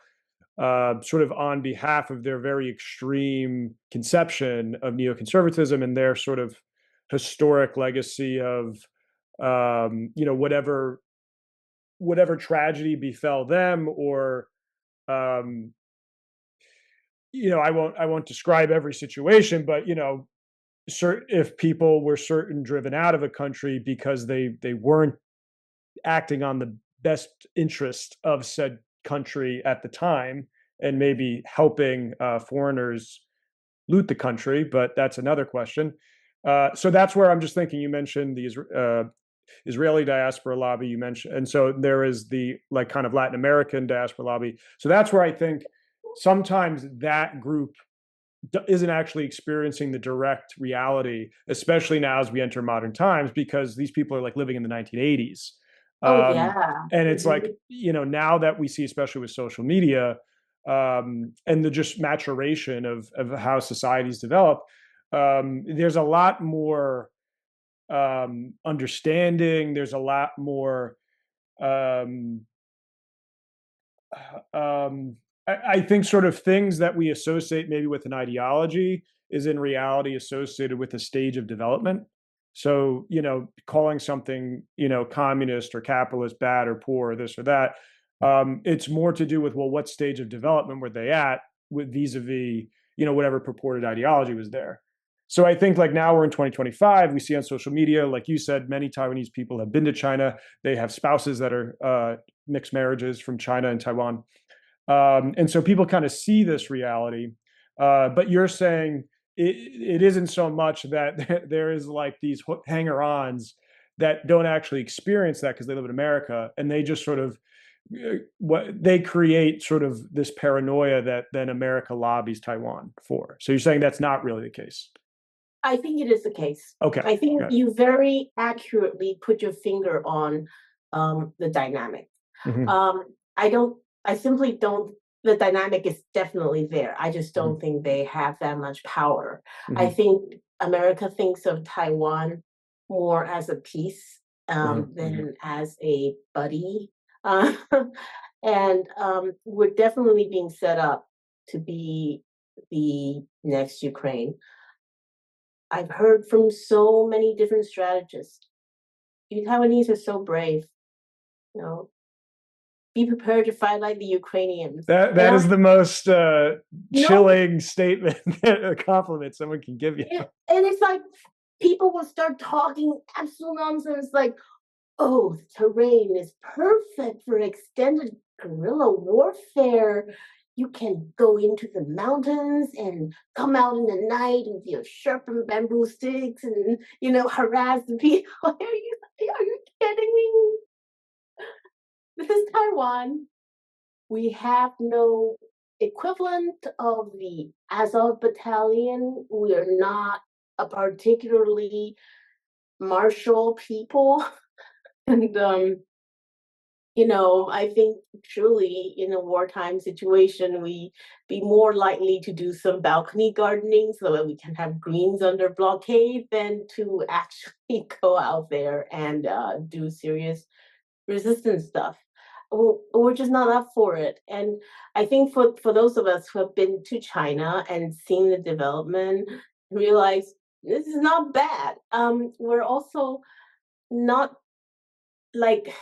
sort of on behalf of their very extreme conception of neoconservatism and their sort of historic legacy of whatever tragedy befell them or um, I won't describe every situation, but if people were certain driven out of a country because they weren't acting on the best interest of said country at the time and maybe helping foreigners loot the country, but that's another question. So that's where I'm just thinking. You mentioned the Israeli diaspora lobby. You mentioned, and so there is the like kind of Latin American diaspora lobby. So that's where I think sometimes that group isn't actually experiencing the direct reality, especially now as we enter modern times, because these people are like living in the 1980s. oh Um, yeah. and it's Mhm. like, now that we see, especially with social media, and the just maturation of how societies develop, there's a lot more understanding. There's a lot more. Um, I think sort of things that we associate maybe with an ideology is in reality associated with a stage of development. So, calling something, communist or capitalist bad or poor or this or that, it's more to do with, well, what stage of development were they at with vis-a-vis, whatever purported ideology was there. So I think like now we're in 2025, we see on social media, like you said, many Taiwanese people have been to China. They have spouses that are mixed marriages from China and Taiwan. And so people kind of see this reality. But you're saying it isn't so much that there is like these hanger-ons that don't actually experience that because they live in America, and they just sort of what they create sort of this paranoia that then America lobbies Taiwan for. So you're saying that's not really the case? I think it is the case. Okay. I think you very accurately put your finger on the dynamic. Mm-hmm. I simply don't, the dynamic is definitely there. I just don't Mm-hmm. think they have that much power. Mm-hmm. I think America thinks of Taiwan more as a piece than as a buddy. And we're definitely being set up to be the next Ukraine. I've heard from so many different strategists. You Taiwanese are so brave. Be prepared to fight like the Ukrainians. That is the most chilling statement, a compliment someone can give you. And it's like people will start talking absolute nonsense, like, oh, the terrain is perfect for extended guerrilla warfare. You can go into the mountains and come out in the night with your sharpened bamboo sticks and, harass the people. Are you kidding me? This is Taiwan. We have no equivalent of the Azov battalion. We are not a particularly martial people. And, I think truly in a wartime situation, we be more likely to do some balcony gardening so that we can have greens under blockade than to actually go out there and do serious resistance stuff. We're just not up for it. And I think for those of us who have been to China and seen the development, realize this is not bad. We're also not like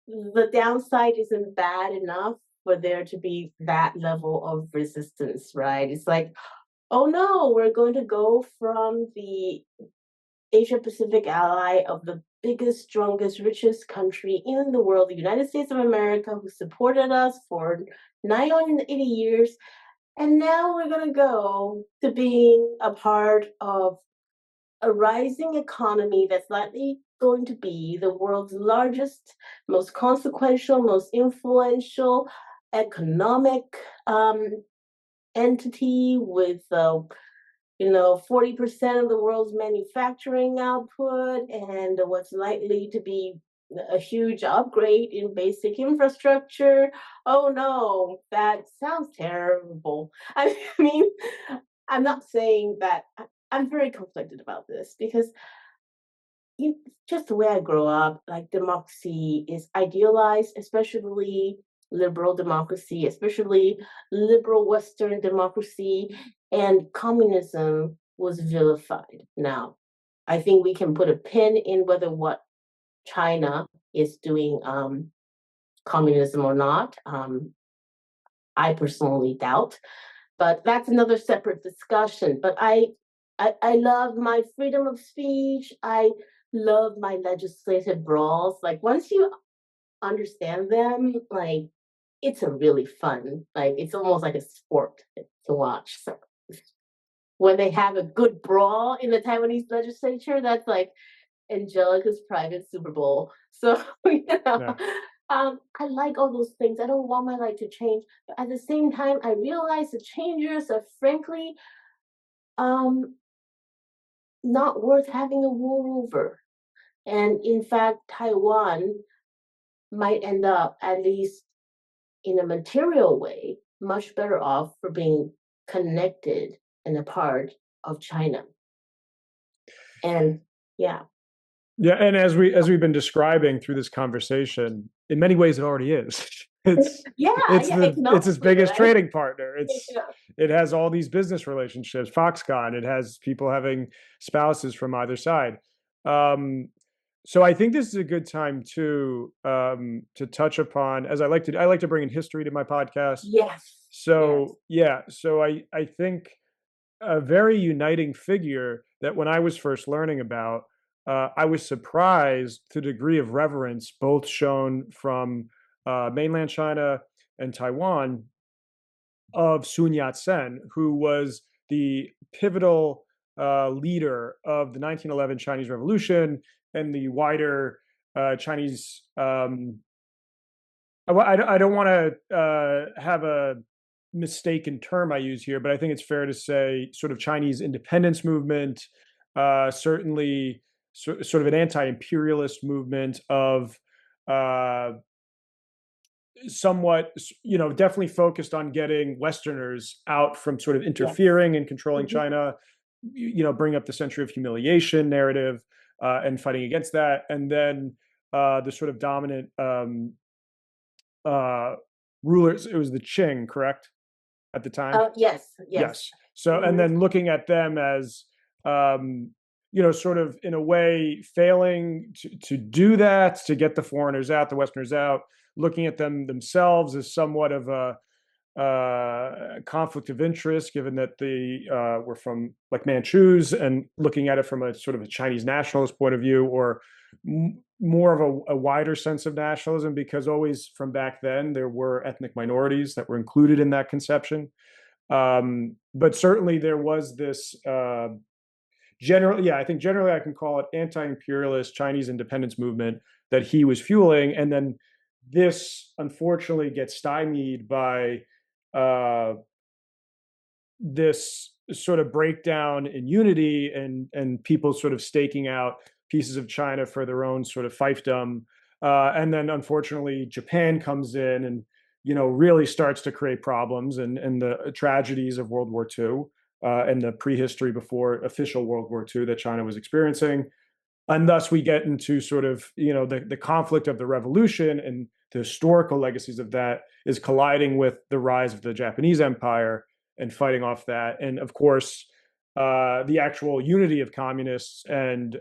the downside isn't bad enough for there to be that level of resistance, right? It's like, oh no, we're going to go from the Asia Pacific ally of the biggest, strongest, richest country in the world, the United States of America, who supported us for 980 years. And now we're going to go to being a part of a rising economy that's likely going to be the world's largest, most consequential, most influential economic entity with 40% of the world's manufacturing output, and what's likely to be a huge upgrade in basic infrastructure. Oh no, that sounds terrible. I mean, I'm not saying that. I'm very conflicted about this because just the way I grow up, like democracy is idealized, especially liberal democracy, especially liberal Western democracy, and communism was vilified. Now, I think we can put a pin in whether what China is doing communism or not. I personally doubt, but that's another separate discussion. But I love my freedom of speech. I love my legislative brawls. Like once you understand them, like it's a really fun, like it's almost like a sport to watch. So when they have a good brawl in the Taiwanese legislature, that's like Angelica's private Super Bowl. So Yeah. I like all those things. I don't want my life to change, but at the same time, I realize the changes are frankly not worth having a war over. And in fact, Taiwan might end up, at least in a material way, much better off for being connected and a part of China. And yeah. Yeah, and as we've been describing through this conversation, in many ways it already is. It's Yeah, yeah, it's its economically, biggest right? trading partner. Yeah. It has all these business relationships, Foxconn. It has people having spouses from either side. Um, so I think this is a good time to touch upon, as I like to bring in history to my podcast. Yes, yes. So yeah, so I think a very uniting figure that when I was first learning about, I was surprised to the degree of reverence both shown from mainland China and Taiwan of Sun Yat-sen, who was the pivotal leader of the 1911 Chinese Revolution and the wider Chinese. I don't want to have a mistaken term I use here, but I think it's fair to say sort of Chinese independence movement, certainly sort of an anti-imperialist movement of uh, somewhat, definitely focused on getting Westerners out from sort of Yes. interfering and controlling Mhm. China, bring up the century of humiliation narrative and fighting against that. And then the sort of dominant uh, rulers, it was the Qing, correct? At the time? Yes, yes. Yes. So, and Mhm. then looking at them as, um, sort of in a way failing to do that, to get the foreigners out, the Westerners out, looking at them themselves as somewhat of a conflict of interest, given that they were from like Manchus, and looking at it from a sort of a Chinese nationalist point of view, or more of a wider sense of nationalism, because always from back then there were ethnic minorities that were included in that conception. But certainly there was this generally, yeah, I think generally I can call it anti-imperialist Chinese independence movement that he was fueling, and then this unfortunately gets stymied by uh, this sort of breakdown in unity and people sort of staking out pieces of China for their own sort of fiefdom. And then unfortunately, Japan comes in and really starts to create problems and the tragedies of World War II and the prehistory before official World War II that China was experiencing. And thus we get into sort of the conflict of the revolution, and the historical legacies of that is colliding with the rise of the Japanese empire and fighting off that, and of course the actual unity of communists and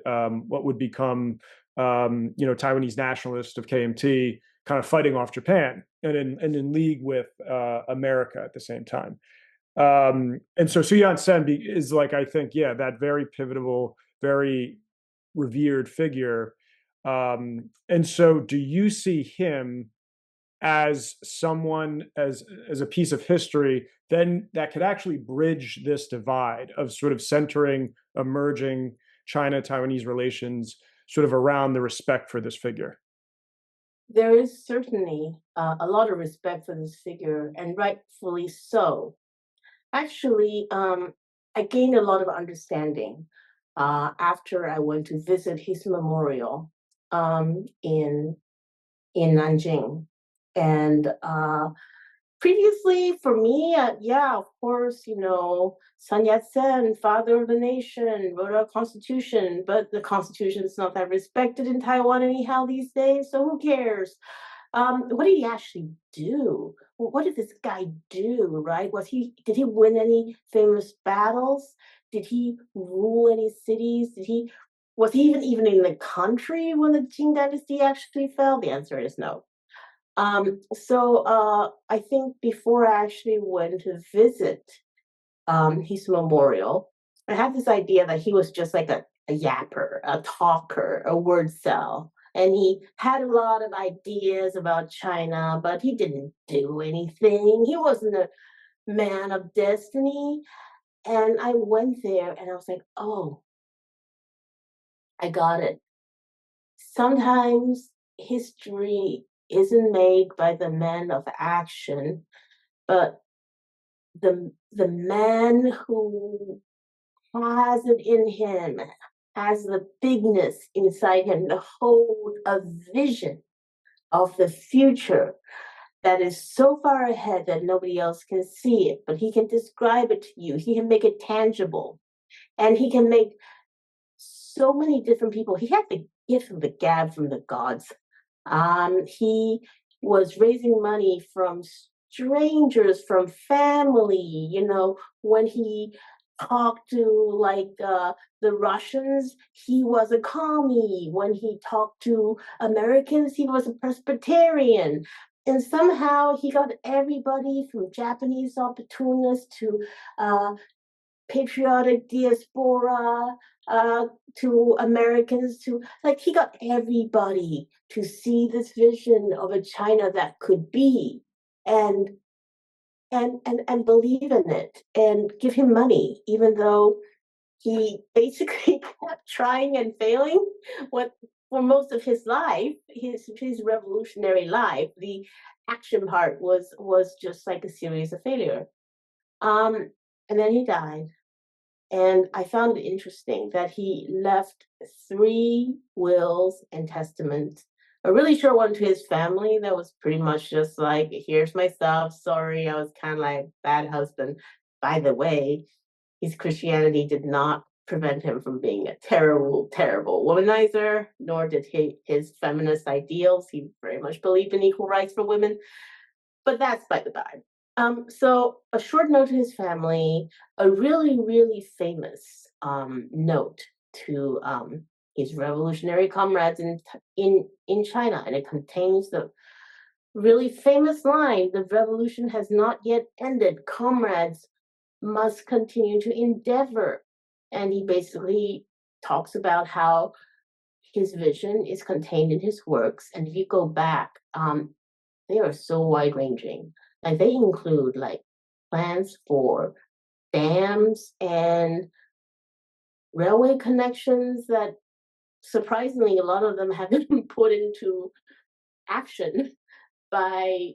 what would become Taiwanese nationalists of KMT kind of fighting off Japan and in league with America at the same time. And so Su Yat-sen is, like, I think, yeah, that very pivotal, very revered figure. And so do you see him as someone, as a piece of history then that could actually bridge this divide of sort of centering emerging China Taiwanese relations sort of around the respect for this figure? There is certainly a lot of respect for this figure, and rightfully so. Actually, I gained a lot of understanding after I went to visit his memorial in Nanjing, and previously, for me, yeah, of course, Sun Yat-sen, father of the nation, wrote our constitution, but the constitution is not that respected in Taiwan anyhow these days, so who cares? What did he actually do? What did this guy do, right? Did he win any famous battles? Did he rule any cities? Was he even in the country when the Qing dynasty actually fell? The answer is no. So I think before I actually went to visit his memorial, I had this idea that he was just like a yapper, a talker, a word cell. And he had a lot of ideas about China, but he didn't do anything. He wasn't a man of destiny. And I went there and I was like, oh, I got it. Sometimes history isn't made by the men of action, but the man who has it in him, has the bigness inside him to hold a vision of the future. that is so far ahead that nobody else can see it, but he can describe it to you. He can make it tangible, and he can make so many different people. He had the gift of the gab from the gods. He was raising money from strangers, from family. When he talked to the Russians, he was a commie. When he talked to Americans, he was a Presbyterian. And somehow he got everybody from Japanese opportunists to patriotic diaspora, to Americans, to he got everybody to see this vision of a China that could be, and and believe in it and give him money, even though he basically kept trying and failing. What For most of his life, his revolutionary life, the action part was just like a series of failure. And then he died. And I found it interesting that he left 3 wills and testaments. A really short one to his family that was pretty much just like, here's my stuff. Sorry, I was kind of like bad husband. By the way, his Christianity did not prevent him from being a terrible, terrible womanizer, nor did his feminist ideals. He very much believed in equal rights for women. But that's by the by. So a short note to his family, a really, really famous note to his revolutionary comrades in China, and it contains the really famous line: "The revolution has not yet ended. Comrades must continue to endeavor." And he basically talks about how his vision is contained in his works, and if you go back, they are so wide ranging. Like they include plans for dams and railway connections that surprisingly a lot of them have been put into action by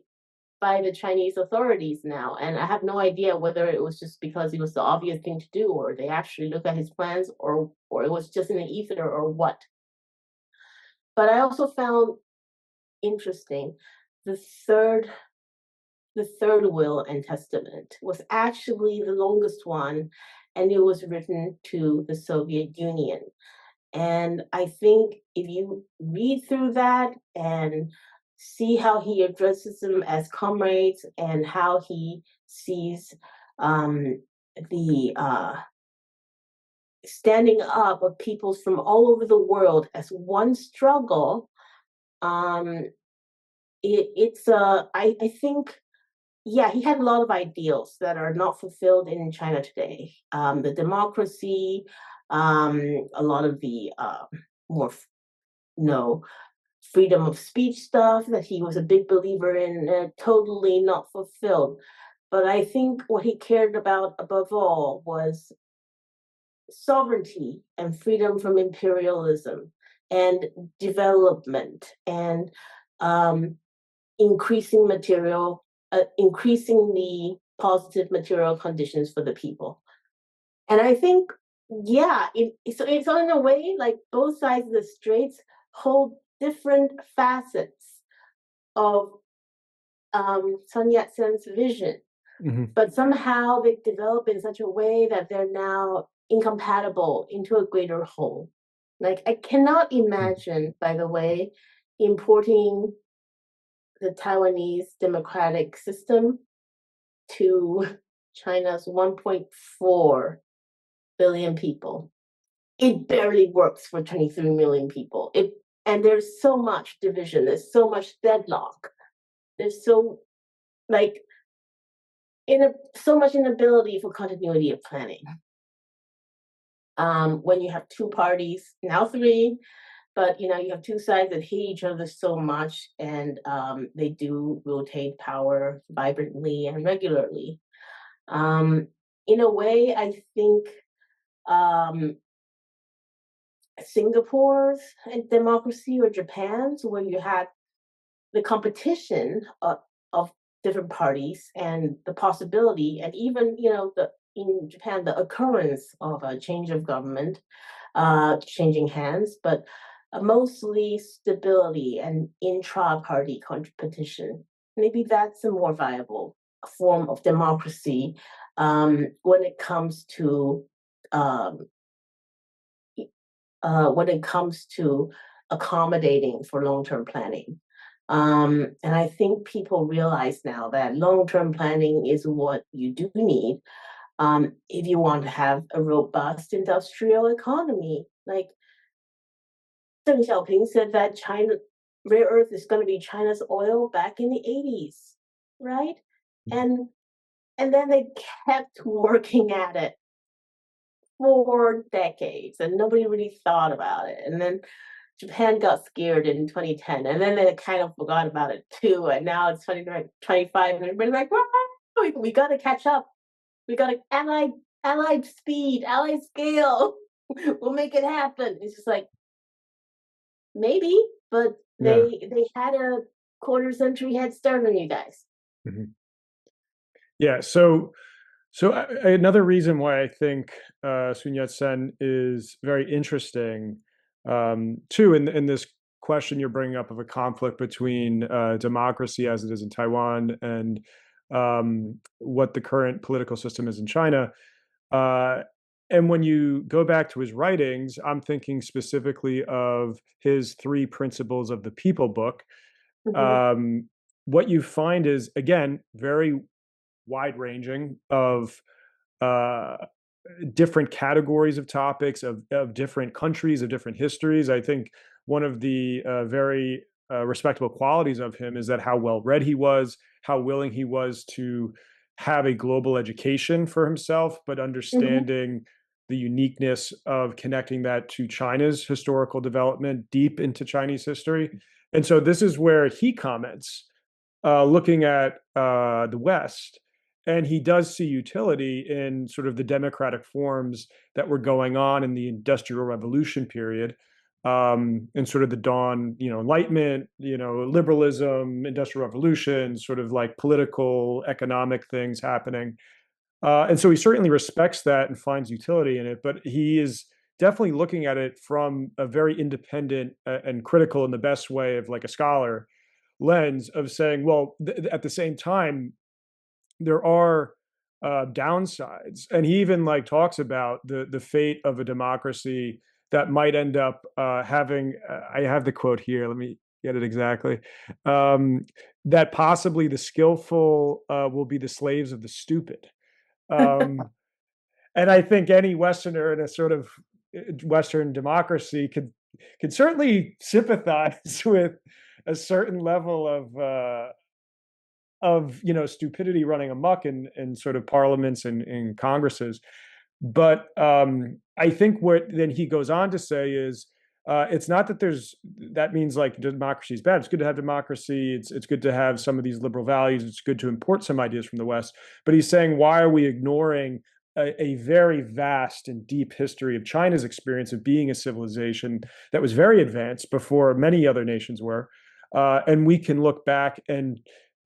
the Chinese authorities now. And I have no idea whether it was just because it was the obvious thing to do, or they actually look at his plans, or it was just in the ether, or what. But I also found interesting the third will and testament was actually the longest one, and it was written to the Soviet Union. And I think if you read through that and see how he addresses them as comrades, and how he sees the standing up of peoples from all over the world as one struggle, um, I think, yeah, he had a lot of ideals that are not fulfilled in China today. The democracy, a lot of the more, no, freedom of speech stuff that he was a big believer in, totally not fulfilled. But I think what he cared about above all was sovereignty and freedom from imperialism and development, and increasing increasingly positive material conditions for the people. And I think, yeah, it's in a way like both sides of the straits hold different facets of Sun Yat-sen's vision, but somehow they develop in such a way that they're now incompatible into a greater whole. Like, I cannot imagine, by the way, importing the Taiwanese democratic system to China's 1.4 billion people. It barely works for 23 million people. And there's so much division, there's so much deadlock, there's so much inability for continuity of planning. When you have 2 parties, now 3, but you have 2 sides that hate each other so much, and they do rotate power vibrantly and regularly. In a way, I think Singapore's democracy, or Japan's, where you had the competition of different parties and the possibility, and even in Japan, the occurrence of a change of government, changing hands, but mostly stability and intra-party competition. maybe that's a more viable form of democracy um, when it comes to accommodating for long-term planning. And I think people realize now that long-term planning is what you do need if you want to have a robust industrial economy. Like Deng Xiaoping said that China rare earth is going to be China's oil back in the 80s, right? And and then they kept working at it for decades and nobody really thought about it. And then Japan got scared in 2010 and then they kind of forgot about it too. And now it's 2025 and everybody's like, we got to catch up. We got to allied speed, allied scale. We'll make it happen. It's just like, maybe, but Yeah. they had a quarter century head start on you guys. Mhm. Yeah. So another reason why I think Sun Yat-sen is very interesting, too, in this question you're bringing up of a conflict between democracy as it is in Taiwan and what the current political system is in China. Uh, and when you go back to his writings, I'm thinking specifically of his Three Principles of the People book. Mhm. Um, what you find is, again, very wide ranging of uh, different categories of topics of different countries, of different histories. I think one of the very respectable qualities of him is that how well read he was, how willing he was to have a global education for himself, but Mhm. understanding the uniqueness of connecting that to China's historical development deep into Chinese history. And so this is where he comments, looking at the West, and he does see utility in sort of the democratic forms that were going on in the Industrial Revolution period, and sort of the dawn, Enlightenment, liberalism, Industrial Revolution, sort of like political, economic things happening. And so he certainly respects that and finds utility in it, but he is definitely looking at it from a very independent and critical, in the best way of like a scholar lens, of saying, well, at the same time, there are downsides, and he even like talks about the fate of a democracy that might end up having. I have the quote here. Let me get it exactly. Um, that possibly the skillful will be the slaves of the stupid. Um, and I think any Westerner in a sort of Western democracy could certainly sympathize with a certain level of stupidity running amok in sort of parliaments and in congresses. But I think what then he goes on to say is, it's not that that means like democracy is bad. It's good to have democracy. It's good to have some of these liberal values. It's good to import some ideas from the West. But he's saying, why are we ignoring a very vast and deep history of China's experience of being a civilization that was very advanced before many other nations were? And we can look back and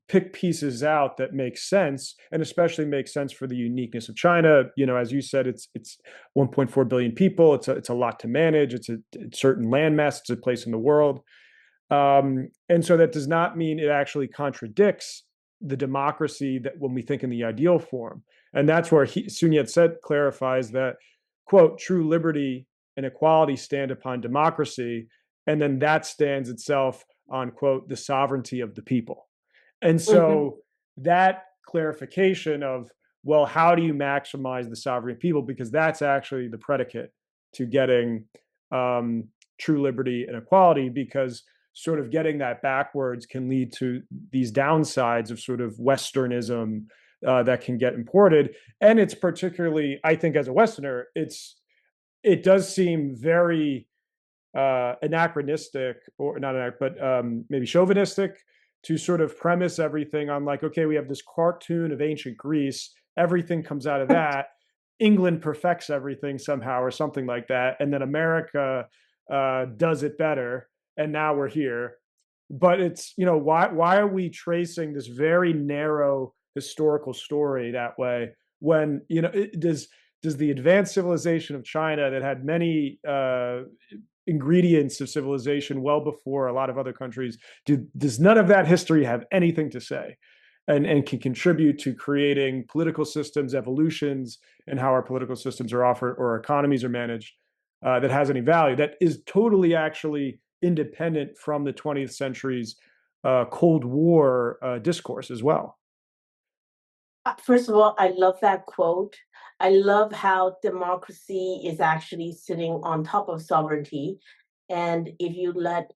pick pieces out that make sense, and especially make sense for the uniqueness of China. As you said, it's 1.4 billion people. It's a lot to manage. It's a certain landmass. It's a place in the world, and so that does not mean it actually contradicts the democracy that when we think in the ideal form. And that's where Sun Yat-sen clarifies that, quote, true liberty and equality stand upon democracy, and then that stands itself on, quote, the sovereignty of the people. And Mhm. so that clarification of, well, how do you maximize the sovereign people? Because that's actually the predicate to getting um, true liberty and equality, because sort of getting that backwards can lead to these downsides of sort of Westernism that can get imported. And it's particularly, I think, as a Westerner, it does seem very anachronistic, or not but maybe chauvinistic, to sort of premise everything on like, okay, we have this cartoon of ancient Greece, everything comes out of that, England perfects everything somehow or something like that, and then America does it better, and now we're here. But it's, why are we tracing this very narrow historical story that way, when does the advanced civilization of China, that had many ingredients of civilization well before a lot of other countries. Does none of that history have anything to say? And can contribute to creating political systems, evolutions, and how our political systems are offered or economies are managed that has any value, that is totally actually independent from the 20th century's Cold War discourse as well. First of all, I love that quote. I love how democracy is actually sitting on top of sovereignty. And if you let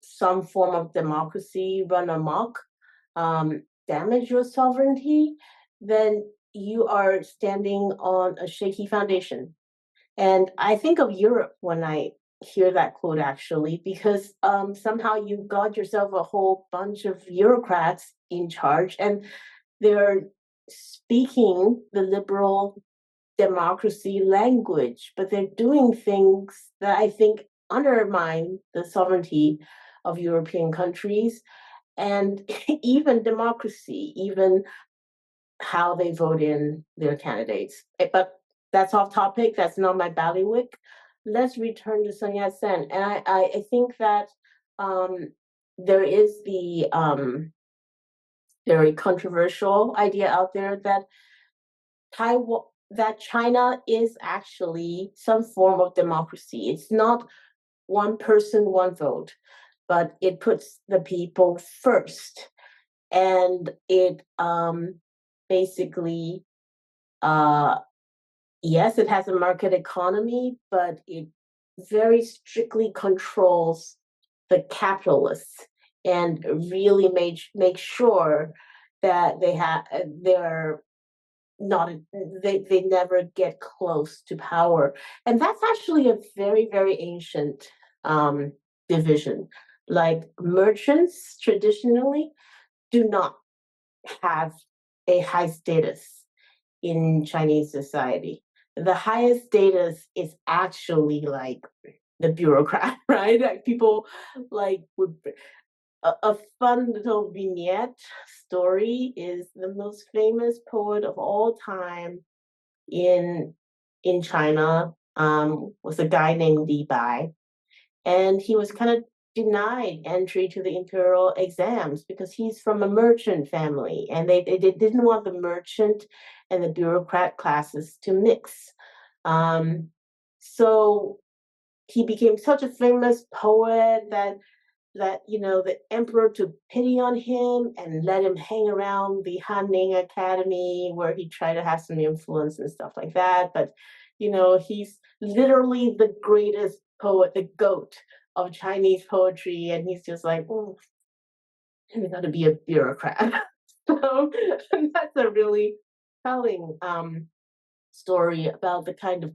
some form of democracy run amok, damage your sovereignty, then you are standing on a shaky foundation. And I think of Europe when I hear that quote, actually, because somehow you got yourself a whole bunch of bureaucrats in charge, and they're speaking the liberal democracy language, but they're doing things that I think undermine the sovereignty of European countries and even democracy, even how they vote in their candidates. But that's off topic. That's not my ballywick. Let's return to Sun Yat-sen. And I think that there is the very controversial idea out there that Taiwan, that China is actually some form of democracy. It's not one person, one vote, but it puts the people first. And it basically, yes, it has a market economy, but it very strictly controls the capitalists and really make sure that they're not they never get close to power. And that's actually a very, very ancient division. Like merchants traditionally do not have a high status in Chinese society. The highest status is actually like the bureaucrat, right? Like people like would a fun little vignette story is the most famous poet of all time in China was a guy named Li Bai, and he was kind of denied entry to the imperial exams because he's from a merchant family, and they didn't want the merchant and the bureaucrat classes to mix. So he became such a famous poet that the emperor took pity on him and let him hang around the Hanning Academy, where he tried to have some influence and stuff like that. But he's literally the greatest poet, the goat of Chinese poetry, and he's just like, oh, I got to be a bureaucrat. So that's a really telling story about the kind of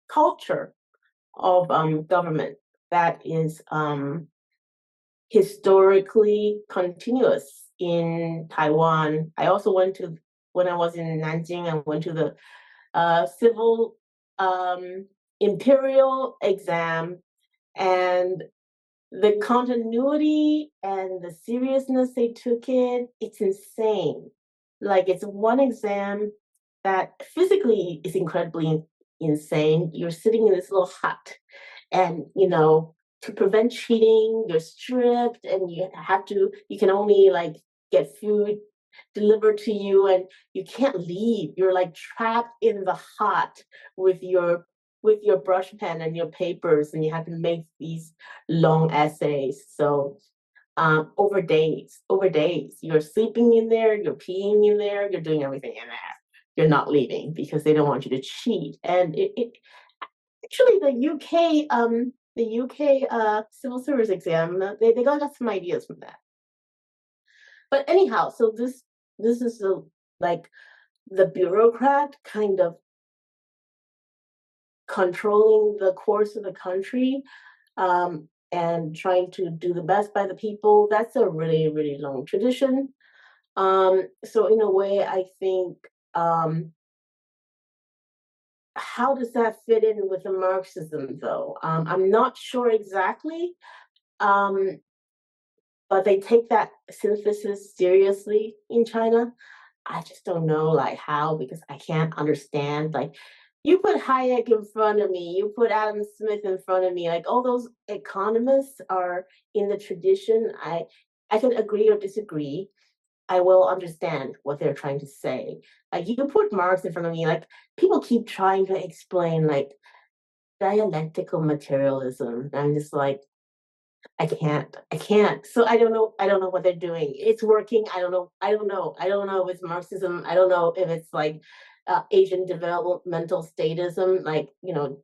culture of government that is historically continuous in Taiwan. I also when I was in Nanjing, I went to the civil imperial exam, and the continuity and the seriousness they took it's insane. Like, it's one exam that physically is incredibly insane. You're sitting in this little hut, and to prevent cheating, you're stripped, and you can only like get food delivered to you, and you can't leave. You're like trapped in the hut with your brush pen and your papers, and you have to make these long essays. So over days, you're sleeping in there, you're peeing in there, you're doing everything in there. You're not leaving because they don't want you to cheat. And it actually, the UK civil service exam, they got some ideas from that. But anyhow, so this is the bureaucrat kind of controlling the course of the country, and trying to do the best by the people. That's a really, really long tradition. So in a way, I think, how does that fit in with the Marxism, though? I'm not sure exactly, but they take that synthesis seriously in China. I just don't know, like, how, because I can't understand, like, You put Hayek in front of me, you put Adam Smith in front of me, like all those economists are in the tradition. I can agree or disagree. I will understand what they're trying to say. Like you put Marx in front of me, like people keep trying to explain like dialectical materialism. I'm just like, I can't. So I don't know what they're doing. It's working. I don't know if it's Marxism. I don't know if it's like Asian developmental statism. Like, Deng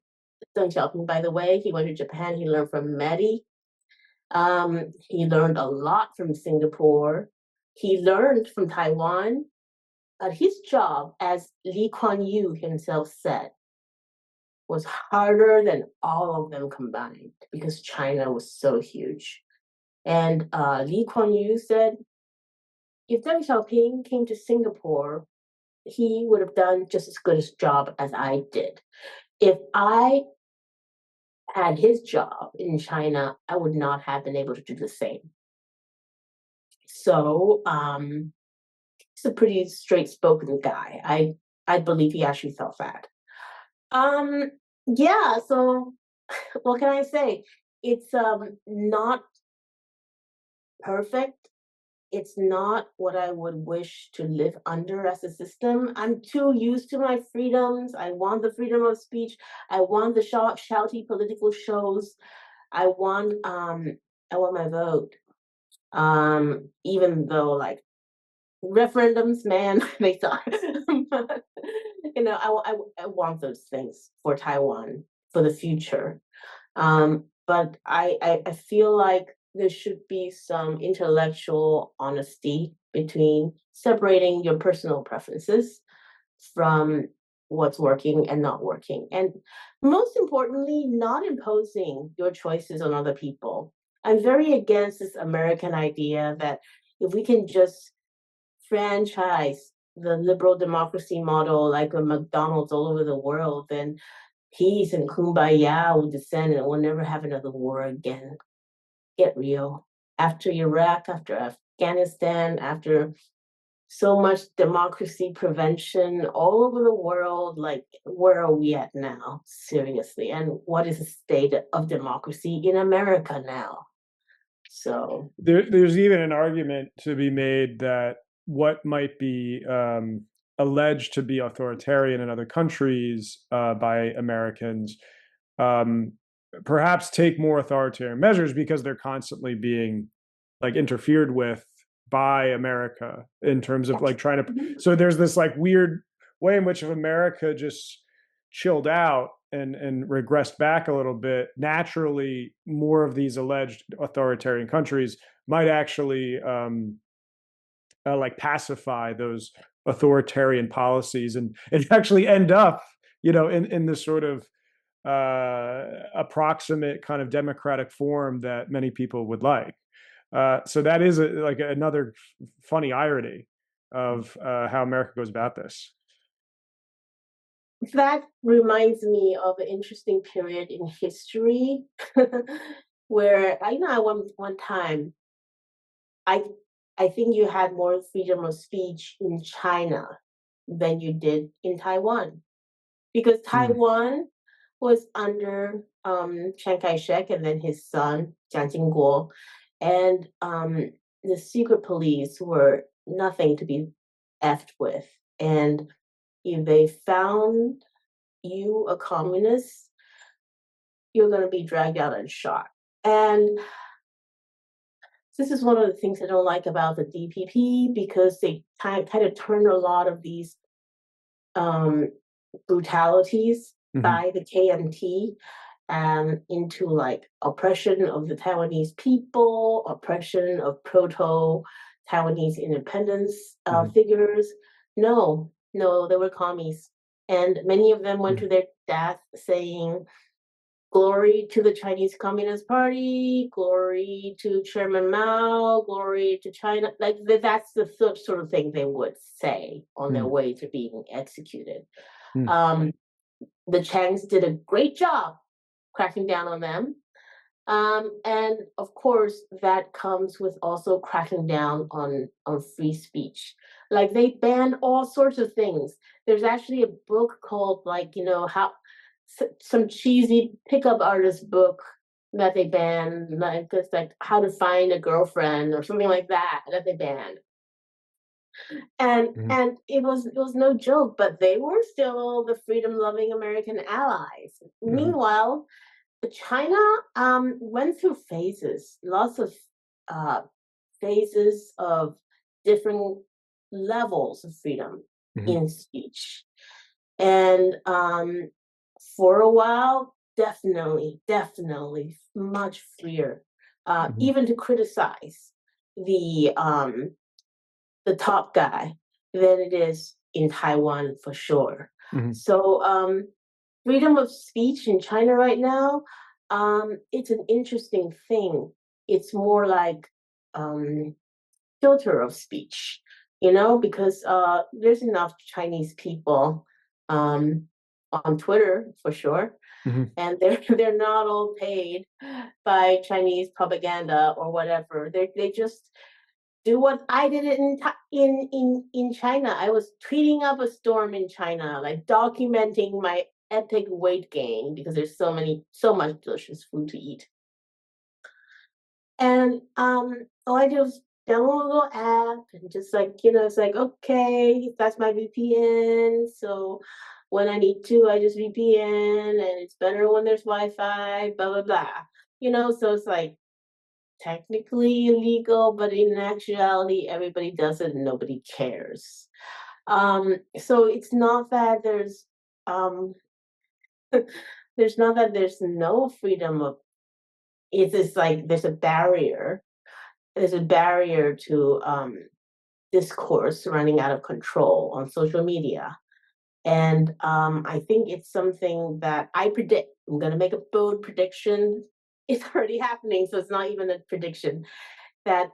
Xiaoping, by the way, he went to Japan. He learned from Mehdi. He learned a lot from Singapore. He learned from Taiwan. His job, as Lee Kuan Yew himself said, was harder than all of them combined because China was so huge. And Lee Kuan Yew said, if Deng Xiaoping came to Singapore, he would have done just as good a job as I did. If I had his job in China, I would not have been able to do the same. So he's a pretty straight-spoken guy. I believe he actually felt that. Yeah, so what can I say? It's not perfect. It's not what I would wish to live under as a system. I'm too used to my freedoms. I want the freedom of speech. I want the shouty political shows. I want my vote. Even though like referendums, man, they suck. But, I want those things for Taiwan for the future. But I feel like there should be some intellectual honesty between separating your personal preferences from what's working and not working. And most importantly, not imposing your choices on other people. I'm very against this American idea that if we can just franchise the liberal democracy model like a McDonald's all over the world, then peace and kumbaya will descend and we'll never have another war again. Get real. After Iraq, after Afghanistan, after so much democracy prevention all over the world, like where are we at now? Seriously. And what is the state of democracy in America now? So There's even an argument to be made that what might be alleged to be authoritarian in other countries by Americans um, perhaps take more authoritarian measures because they're constantly being like interfered with by America in terms of like trying to. So there's this like weird way in which if America just chilled out and regressed back a little bit, naturally more of these alleged authoritarian countries might actually like pacify those authoritarian policies and actually end up, in this sort of approximate kind of democratic form that many people would like. So that is like another funny irony of how America goes about this. that reminds me of an interesting period in history where at one time I I think you had more freedom of speech in China than you did in Taiwan because Hmm. Taiwan was under Chiang Kai-shek and then his son Jiang Jingguo, and the secret police were nothing to be effed with. And if they found you a communist, you're going to be dragged out and shot. And this is one of the things I don't like about the DPP because they kind of turn a lot of these um, brutalities Mhm. by the KMT into like oppression of the Taiwanese people, oppression of proto Taiwanese independence Mhm. figures. No, no, they were commies. And many of them went to Mhm. their death saying, glory to the Chinese Communist Party, glory to Chairman Mao, glory to China. Like that's the sort of thing they would say on their Mhm. way to being executed. Mhm. Um, the Changs did a great job cracking down on them. And of course, that comes with also cracking down on free speech. Like they ban all sorts of things. There's actually a book called like how some cheesy pickup artist book that they banned, like it's like how to find a girlfriend or something like that that they banned. And Mhm. and it was no joke, but they were still the freedom loving American allies. Mhm. Meanwhile, China went through phases, lots of uh, phases of different levels of freedom Mhm. in speech. And for a while, definitely much freer, Mhm. even to criticize the um, the top guy than it is in Taiwan for sure. Mhm. So freedom of speech in China right now, it's an interesting thing. It's more like um, filter of speech, because there's enough Chinese people um, on Twitter for sure, Mhm. and they're not all paid by Chinese propaganda or whatever. They just do what I did it in China. I was tweeting up a storm in China, like documenting my epic weight gain because there's so much delicious food to eat. And all I did was download a little app and just like, it's like, okay, that's my VPN. So when I need to, I just VPN and it's better when there's Wi-Fi, blah blah blah. So it's like technically illegal, but in actuality, everybody does it and nobody cares. So it's not that um there's not that there's no freedom of it's just like there's a barrier to discourse running out of control on social media. And I think it's something that I predict. I'm going to make a bold prediction. It's already happening, so it's not even a prediction that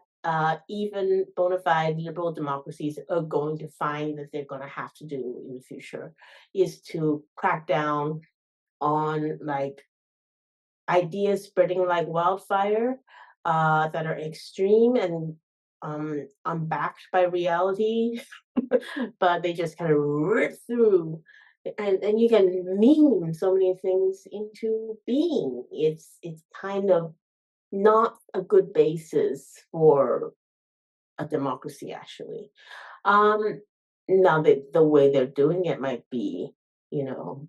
even bona fide liberal democracies are going to find that they're going to have to do in the future is to crack down on like ideas spreading like wildfire that are extreme and unbacked by reality, but they just kind of rip through. And you can meme so many things into being. It's kind of not a good basis for a democracy, actually. Um, Now the way they're doing it might be, you know,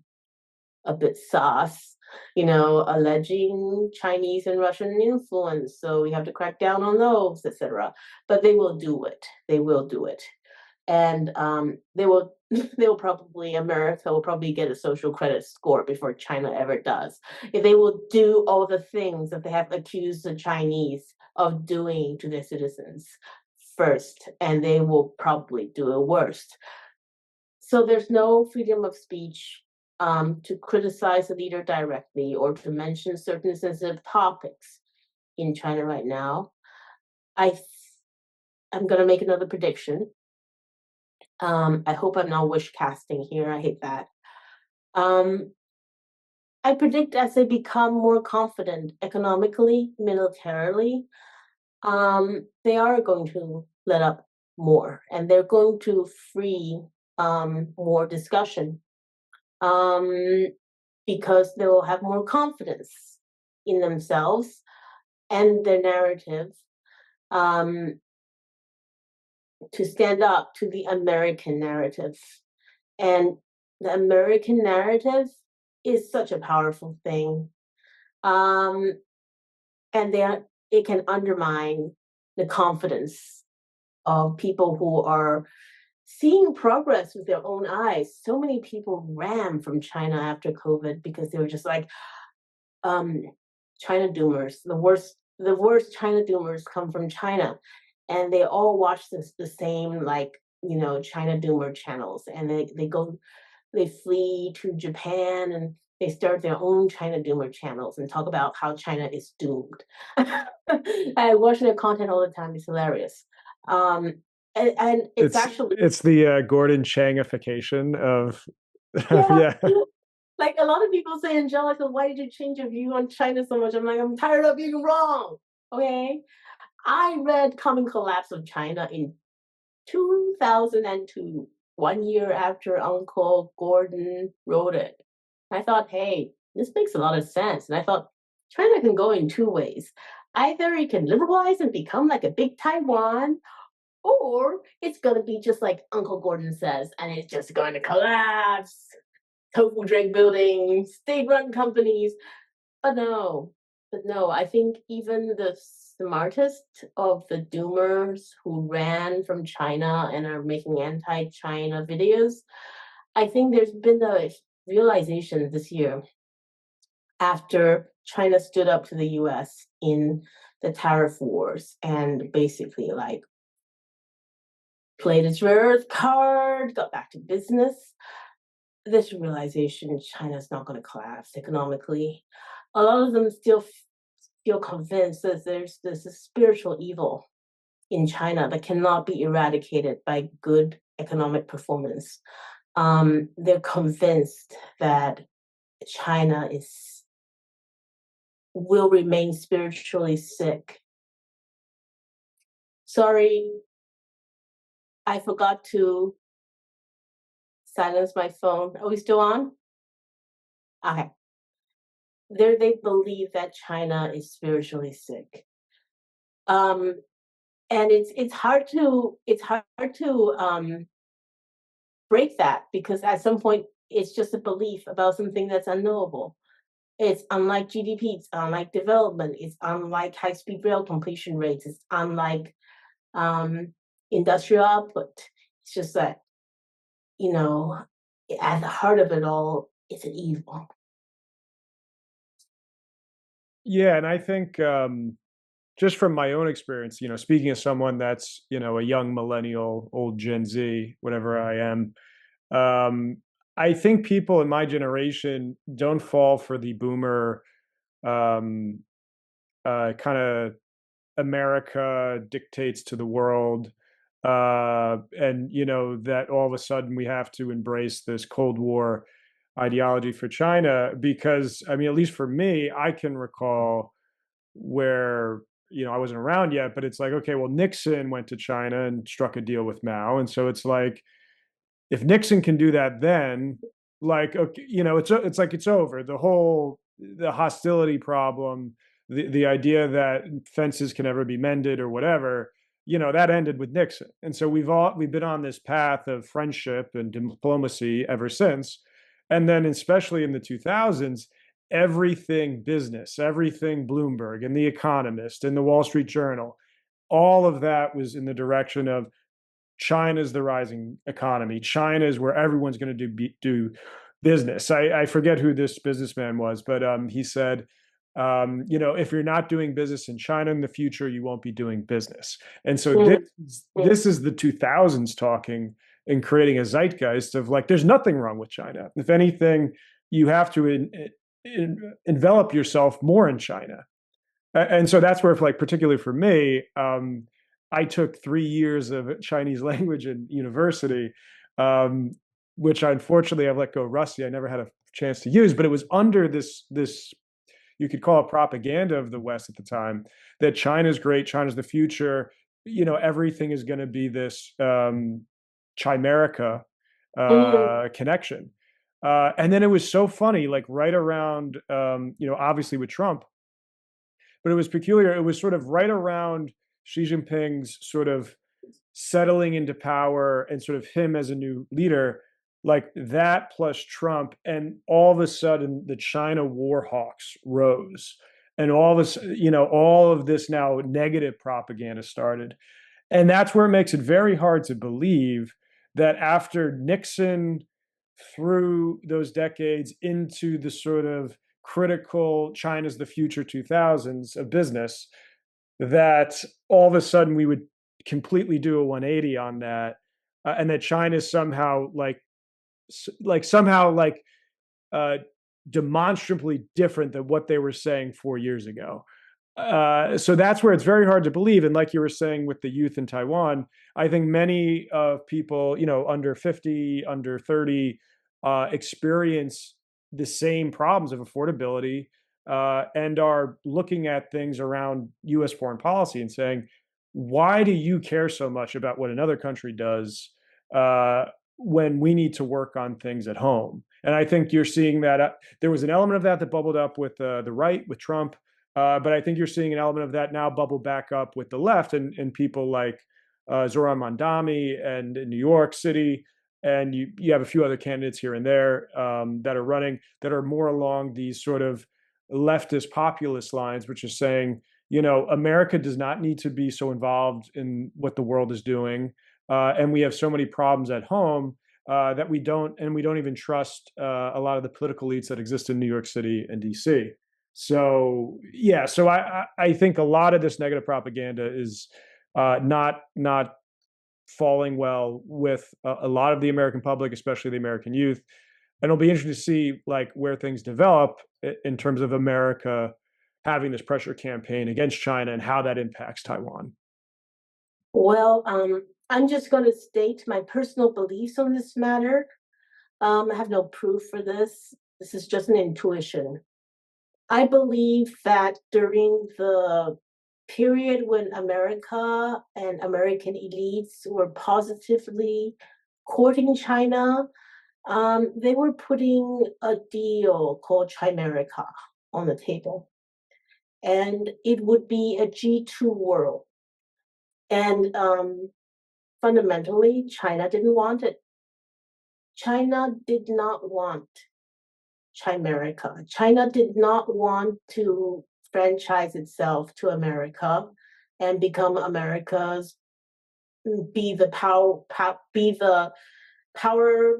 a bit sus, alleging Chinese and Russian influence. So we have to crack down on those, etc. But they will do it. They will do it, and they will. They will probably America will probably get a social credit score before China ever does. If they will do all the things that they have accused the Chinese of doing to their citizens first, and they will probably do it worst. So there's no freedom of speech to criticize a leader directly or to mention certain sensitive topics in China right now. I I'm gonna make another prediction. I hope I'm not wish casting here. I hate that. Um, I predict as they become more confident economically, militarily, they are going to let up more, and they're going to free more discussion. Um, because they will have more confidence in themselves and their narrative um, to stand up to the American narrative. And the American narrative is such a powerful thing. Um, and it can undermine the confidence of people who are seeing progress with their own eyes. So many people ran from China after COVID because they were just like, um, China doomers. The worst China doomers come from China, and they all watch the same like China doomer channels, and they flee to Japan and they start their own China doomer channels and talk about how China is doomed. I watch their content all the time. It's hilarious. Um, and it's It's actually it's the Gordon Changification of yeah, yeah. Like a lot of people say, Angelica, why did you change your view on China so much? I'm like, I'm tired of being wrong. Okay. I read Coming Collapse of China in 2002, 1 year after Uncle Gordon wrote it. I thought, hey, this makes a lot of sense. And I thought, China can go in two ways. Either it can liberalize and become like a big Taiwan, or it's going to be just like Uncle Gordon says, and it's just going to collapse. Tofu drink buildings, state-run companies. But no, I think even the smartest of the doomers who ran from China and are making anti-China videos, I think there's been a realization this year after China stood up to the US in the tariff wars and basically like played its rare earth card, got back to business. This realization China's not going to collapse economically. A lot of them still feel convinced that there's a spiritual evil in China that cannot be eradicated by good economic performance. They're convinced that China will remain spiritually sick. Sorry, I forgot to silence my phone. Are we still on? Okay. They believe that China is spiritually sick. And it's hard to break that because at some point it's just a belief about something that's unknowable. It's unlike GDP, it's unlike development, it's unlike high-speed rail completion rates, it's unlike industrial output. It's just that, you know, at the heart of it all, it's an evil. Yeah, and I think just from my own experience, speaking as someone that's, a young millennial, old Gen Z, whatever I am, um, I think people in my generation don't fall for the boomer um, kind of America dictates to the world, and that all of a sudden we have to embrace this Cold War ideology for China because I mean, at least for me, I can recall where I wasn't around yet, but it's like, okay, well, Nixon went to China and struck a deal with Mao, and so it's like if Nixon can do that, then like okay, it's like it's over. The hostility problem, the idea that fences can never be mended or whatever, that ended with Nixon. And so we've been on this path of friendship and diplomacy ever since. And then especially in the 2000s, everything business, everything Bloomberg and The Economist and the Wall Street Journal, all of that was in the direction of China's the rising economy. China is where everyone's going to do business. I forget who this businessman was, but he said, if you're not doing business in China in the future, you won't be doing business. And so this is the 2000s talking and creating a zeitgeist of like, there's nothing wrong with China. If anything, you have to envelop yourself more in China. And so that's where, like, particularly for me, I took 3 years of Chinese language in university, um, which unfortunately I've let go rusty. I never had a chance to use, but it was under this you could call it propaganda of the West at the time that China's great, China's the future. Everything is going to be this chimerica connection. And then it was so funny, like right around, obviously with Trump, but it was peculiar. It was sort of right around Xi Jinping's sort of settling into power and sort of him as a new leader, like that plus Trump, and all of a sudden the China war hawks rose, and all of this now negative propaganda started, and that's where it makes it very hard to believe that after Nixon through those decades into the sort of critical China's the future 2000s of business, that all of a sudden we would completely do a 180 on that, and that China's somehow uh, demonstrably different than what they were saying 4 years ago. So that's where it's very hard to believe. And like you were saying with the youth in Taiwan, I think many of people, under 50, under 30, experience the same problems of affordability, and are looking at things around U.S. foreign policy and saying, why do you care so much about what another country does uh, when we need to work on things at home? And I think you're seeing that there was an element of that bubbled up with the right, with Trump. But I think you're seeing an element of that now bubble back up with the left and people like Zoran Mandami and in New York City. And you have a few other candidates here and there that are running that are more along these sort of leftist populist lines, which is saying, America does not need to be so involved in what the world is doing. And we have so many problems at home that we don't even trust a lot of the political elites that exist in New York City and DC. So yeah, so I think a lot of this negative propaganda is not falling well with a lot of the American public, especially the American youth. And it'll be interesting to see like where things develop in terms of America having this pressure campaign against China and how that impacts Taiwan. Well, I'm just going to state my personal beliefs on this matter. I have no proof for this. This is just an intuition. I believe that during the period when America and American elites were positively courting China, they were putting a deal called Chimerica on the table. And it would be a G2 world. And fundamentally, China didn't want it. China did not want Chimerica. China did not want to franchise itself to America and become America's be the power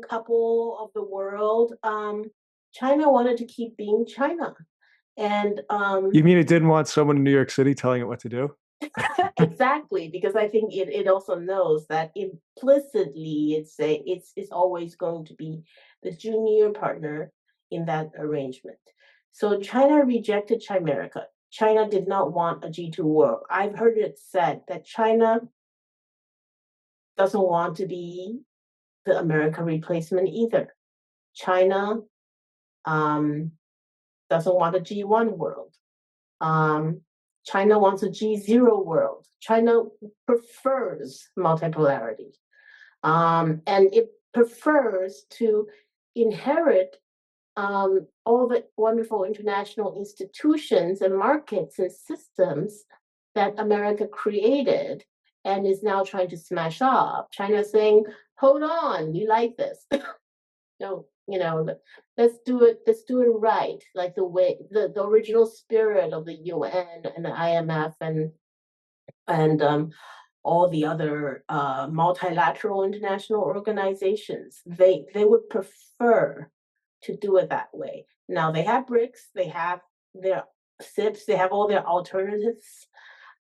couple of the world. China wanted to keep being China, and You mean it didn't want someone in New York City telling it what to do? exactly, because I think it also knows that implicitly it's always going to be the junior partner in that arrangement. So China rejected Chimerica. China did not want a G2 world. I've heard it said that China doesn't want to be the American replacement either. China doesn't want a G1 world. China wants a G0 world. China prefers multipolarity. And it prefers to inherit all the wonderful international institutions and markets and systems that America created and is now trying to smash up. China's saying, hold on, we like this. No, let's do it right, like the way the original spirit of the UN and the IMF and all the other multilateral international organizations. They would prefer to do it that way. Now they have BRICS, they have their SIPs, they have all their alternatives.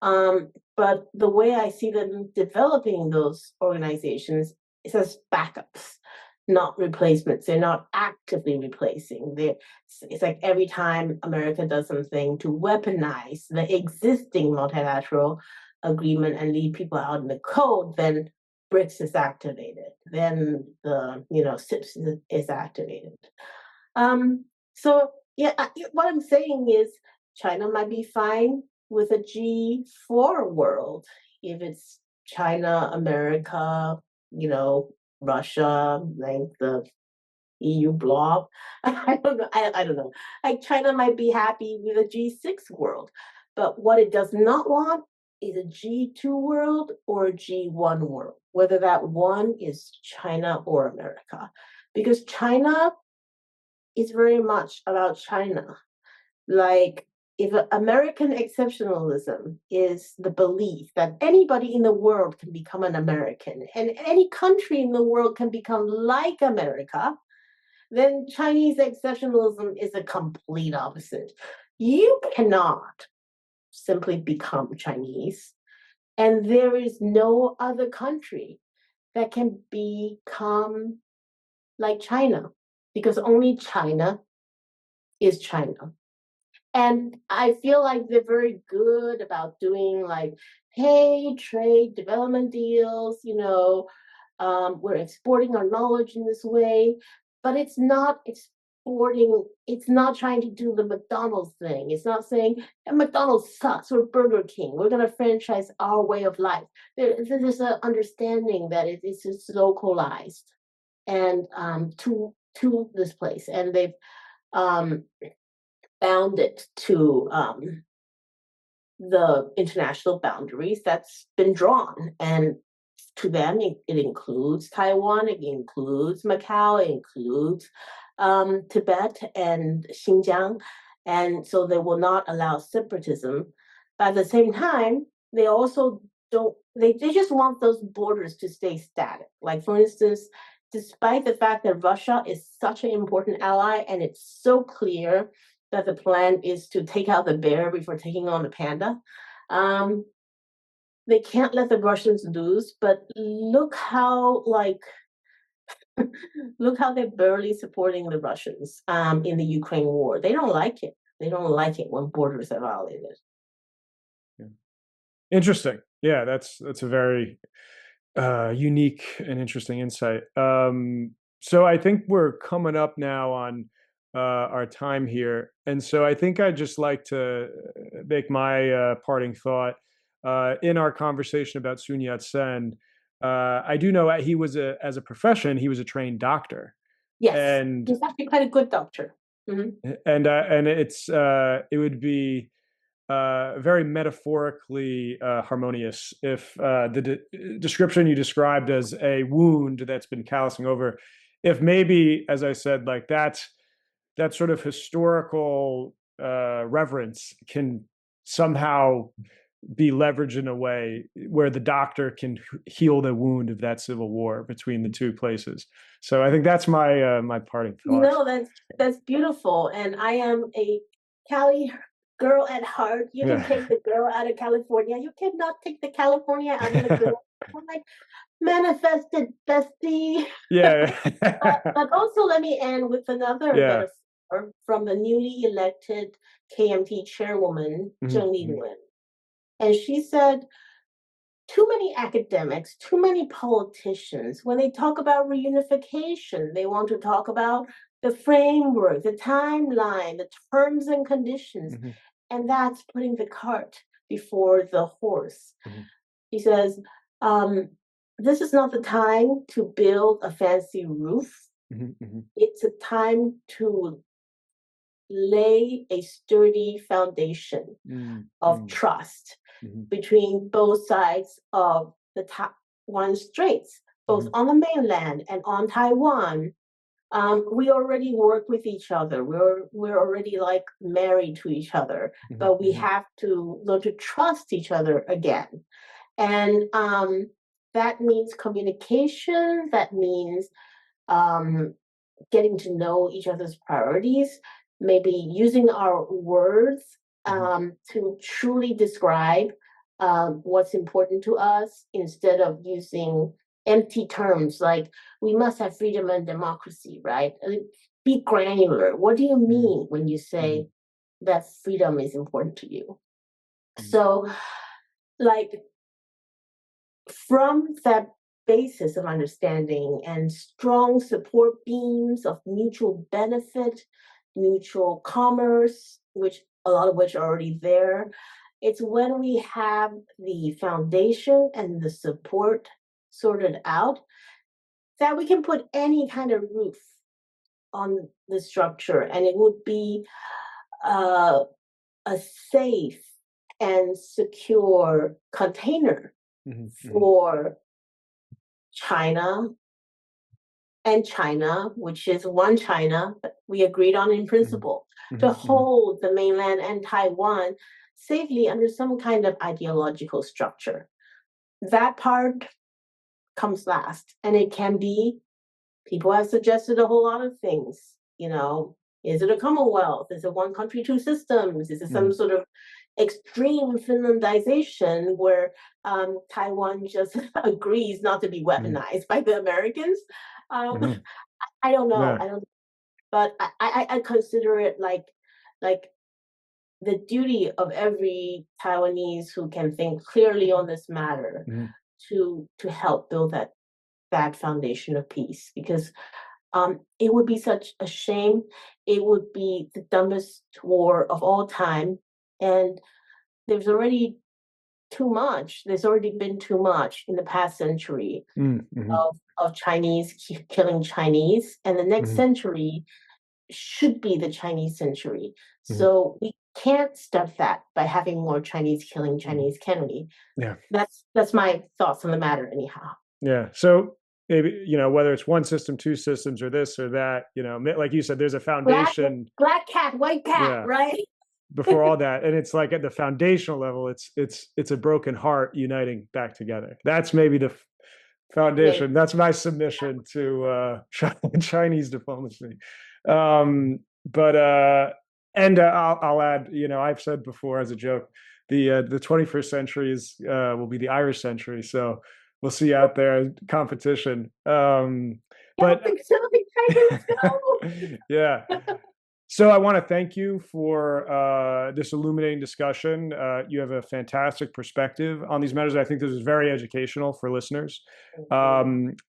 But the way I see them developing those organizations is as backups, not replacements. They're not actively replacing. It's like every time America does something to weaponize the existing multilateral agreement and leave people out in the cold, then BRICS is activated. Then the SIPS is activated. So yeah, what I'm saying is China might be fine with a G4 world if it's China, America, Russia, like the EU blob. I don't know. I don't know. Like China might be happy with a G6 world, but what it does not want is a G2 world or a G1 world, whether that one is China or America, because China is very much about China. Like, if American exceptionalism is the belief that anybody in the world can become an American and any country in the world can become like America, then Chinese exceptionalism is a complete opposite. You cannot simply become Chinese, and there is no other country that can become like China, because only China is China. And I feel like they're very good about doing like, hey, trade development deals, we're exporting our knowledge in this way, but it's not it's not trying to do the McDonald's thing. It's not saying McDonald's sucks or Burger King. We're going to franchise our way of life. There's an understanding that it's localized and to this place, and they've bound it to the international boundaries that's been drawn. And to them, it includes Taiwan, it includes Macau, it includes Tibet and Xinjiang. And so they will not allow separatism. But at the same time, they also they just want those borders to stay static. Like, for instance, despite the fact that Russia is such an important ally, and it's so clear that the plan is to take out the bear before taking on the panda, they can't let the Russians lose. But look how they're barely supporting the Russians in the Ukraine war. They don't like it. They don't like it when borders are violated. Yeah. Interesting. Yeah, that's a very unique and interesting insight. So I think we're coming up now on our time here, and so I think I'd just like to make my parting thought in our conversation about Sun Yat-sen. I do know he was as a profession, he was a trained doctor. Yes, and he's actually quite a good doctor. Mm-hmm. And it would be very metaphorically harmonious if the description you described as a wound that's been callousing over, if maybe, as I said, like that sort of historical reverence can somehow be leveraged in a way where the doctor can heal the wound of that civil war between the two places. So I think that's my my parting thought. No, that's beautiful, and I am a Cali girl at heart. You can take the girl out of California. You cannot take the California out of the girl. I'm like, manifested, bestie. Yeah. but also, let me end with another metaphor from the newly elected KMT chairwoman, Zheng Lilun. And she said, too many academics, too many politicians, when they talk about reunification, they want to talk about the framework, the timeline, the terms and conditions. And that's putting the cart before the horse. He says, this is not the time to build a fancy roof. It's a time to lay a sturdy foundation of trust between both sides of the Taiwan Straits, both on the mainland and on Taiwan. We already work with each other. We're already like married to each other, but we have to learn to trust each other again. And that means communication. That means getting to know each other's priorities, maybe using our words to truly describe what's important to us instead of using empty terms like we must have freedom and democracy, right? Be granular. What do you mean when you say that freedom is important to you? So, like, from that basis of understanding and strong support beams of mutual benefit, mutual commerce, which a lot of which are already there, it's when we have the foundation and the support sorted out that we can put any kind of roof on the structure, and it would be a safe and secure container for China and China, which is one China, but we agreed on in principle, to hold the mainland and Taiwan safely under some kind of ideological structure. That part comes last, and it can be, people have suggested a whole lot of things, is it a Commonwealth? Is it one country, two systems? Is it some sort of extreme Finlandization where Taiwan just agrees not to be weaponized by the Americans? I don't know. I don't, but I consider it like the duty of every Taiwanese who can think clearly on this matter to help build that foundation of peace, because It would be such a shame. It would be the dumbest war of all time. And there's already too much. There's already been too much in the past century of Chinese killing Chinese. And the next century should be the Chinese century. So we can't stop that by having more Chinese killing Chinese, can we? Yeah. That's my thoughts on the matter anyhow. Yeah. So maybe, whether it's one system, two systems, or this or that, like you said, there's a foundation. Black cat, white cat, right? Before all that. And it's like at the foundational level, it's a broken heart uniting back together. That's maybe the foundation. Maybe. That's my submission to Chinese diplomacy. And I'll add, I've said before as a joke, the 21st century will be the Irish century. So we'll see out there competition. But yeah. So I want to thank you for this illuminating discussion. You have a fantastic perspective on these matters. I think this is very educational for listeners.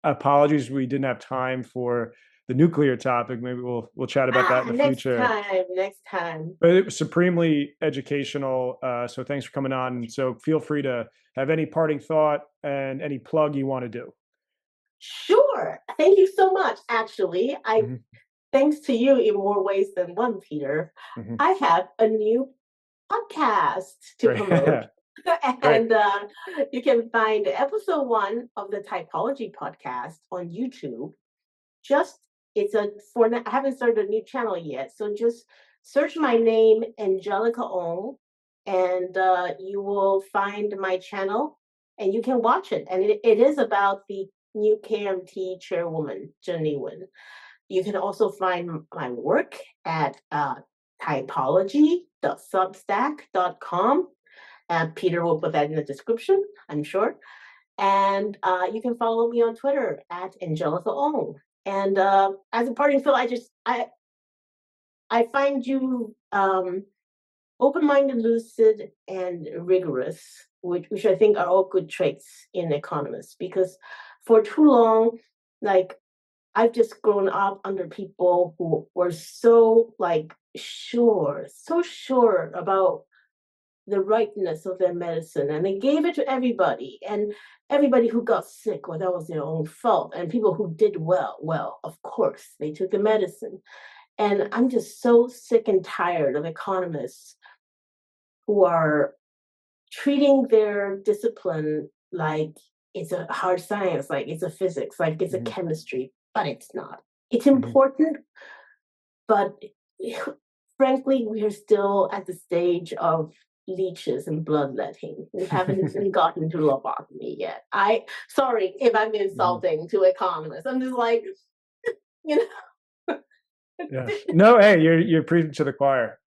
Apologies we didn't have time for the nuclear topic. Maybe we'll chat about that in the future. Next time. But it was supremely educational. So thanks for coming on. So feel free to have any parting thought and any plug you want to do. Sure. Thank you so much. Actually, thanks to you in more ways than one, Peter, I have a new podcast to promote. And you can find episode 1 of the Taipology podcast on YouTube. I haven't started a new channel yet, so just search my name, Angelica Oung, and you will find my channel, and you can watch it. And it is about the new KMT chairwoman, Jenny Wen. You can also find my work at typology.substack.com. Peter will put that in the description, I'm sure. And you can follow me on Twitter at Angelica Oung. And as a parting thought, I find you open-minded, lucid, and rigorous, which I think are all good traits in economists. Because for too long, I've just grown up under people who were so sure about the rightness of their medicine, and they gave it to everybody, and everybody who got sick, well, that was their own fault, and people who did well, of course, they took the medicine. And I'm just so sick and tired of economists who are treating their discipline like it's a hard science, like it's a physics, like it's a chemistry, but it's not. It's important, but frankly, we are still at the stage of leeches and bloodletting. We haven't gotten to lobotomy yet. Sorry if I'm insulting to economists. I'm just like, Yes. No, hey, you're preaching to the choir.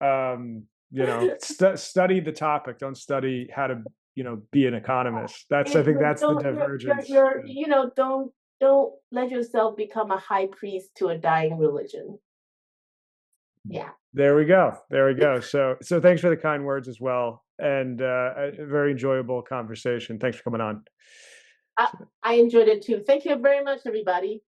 Study the topic. Don't study how to, be an economist. I think that's the divergence. Don't let yourself become a high priest to a dying religion. Yeah. There we go. So thanks for the kind words as well, and a very enjoyable conversation. Thanks for coming on. I enjoyed it too. Thank you very much, everybody.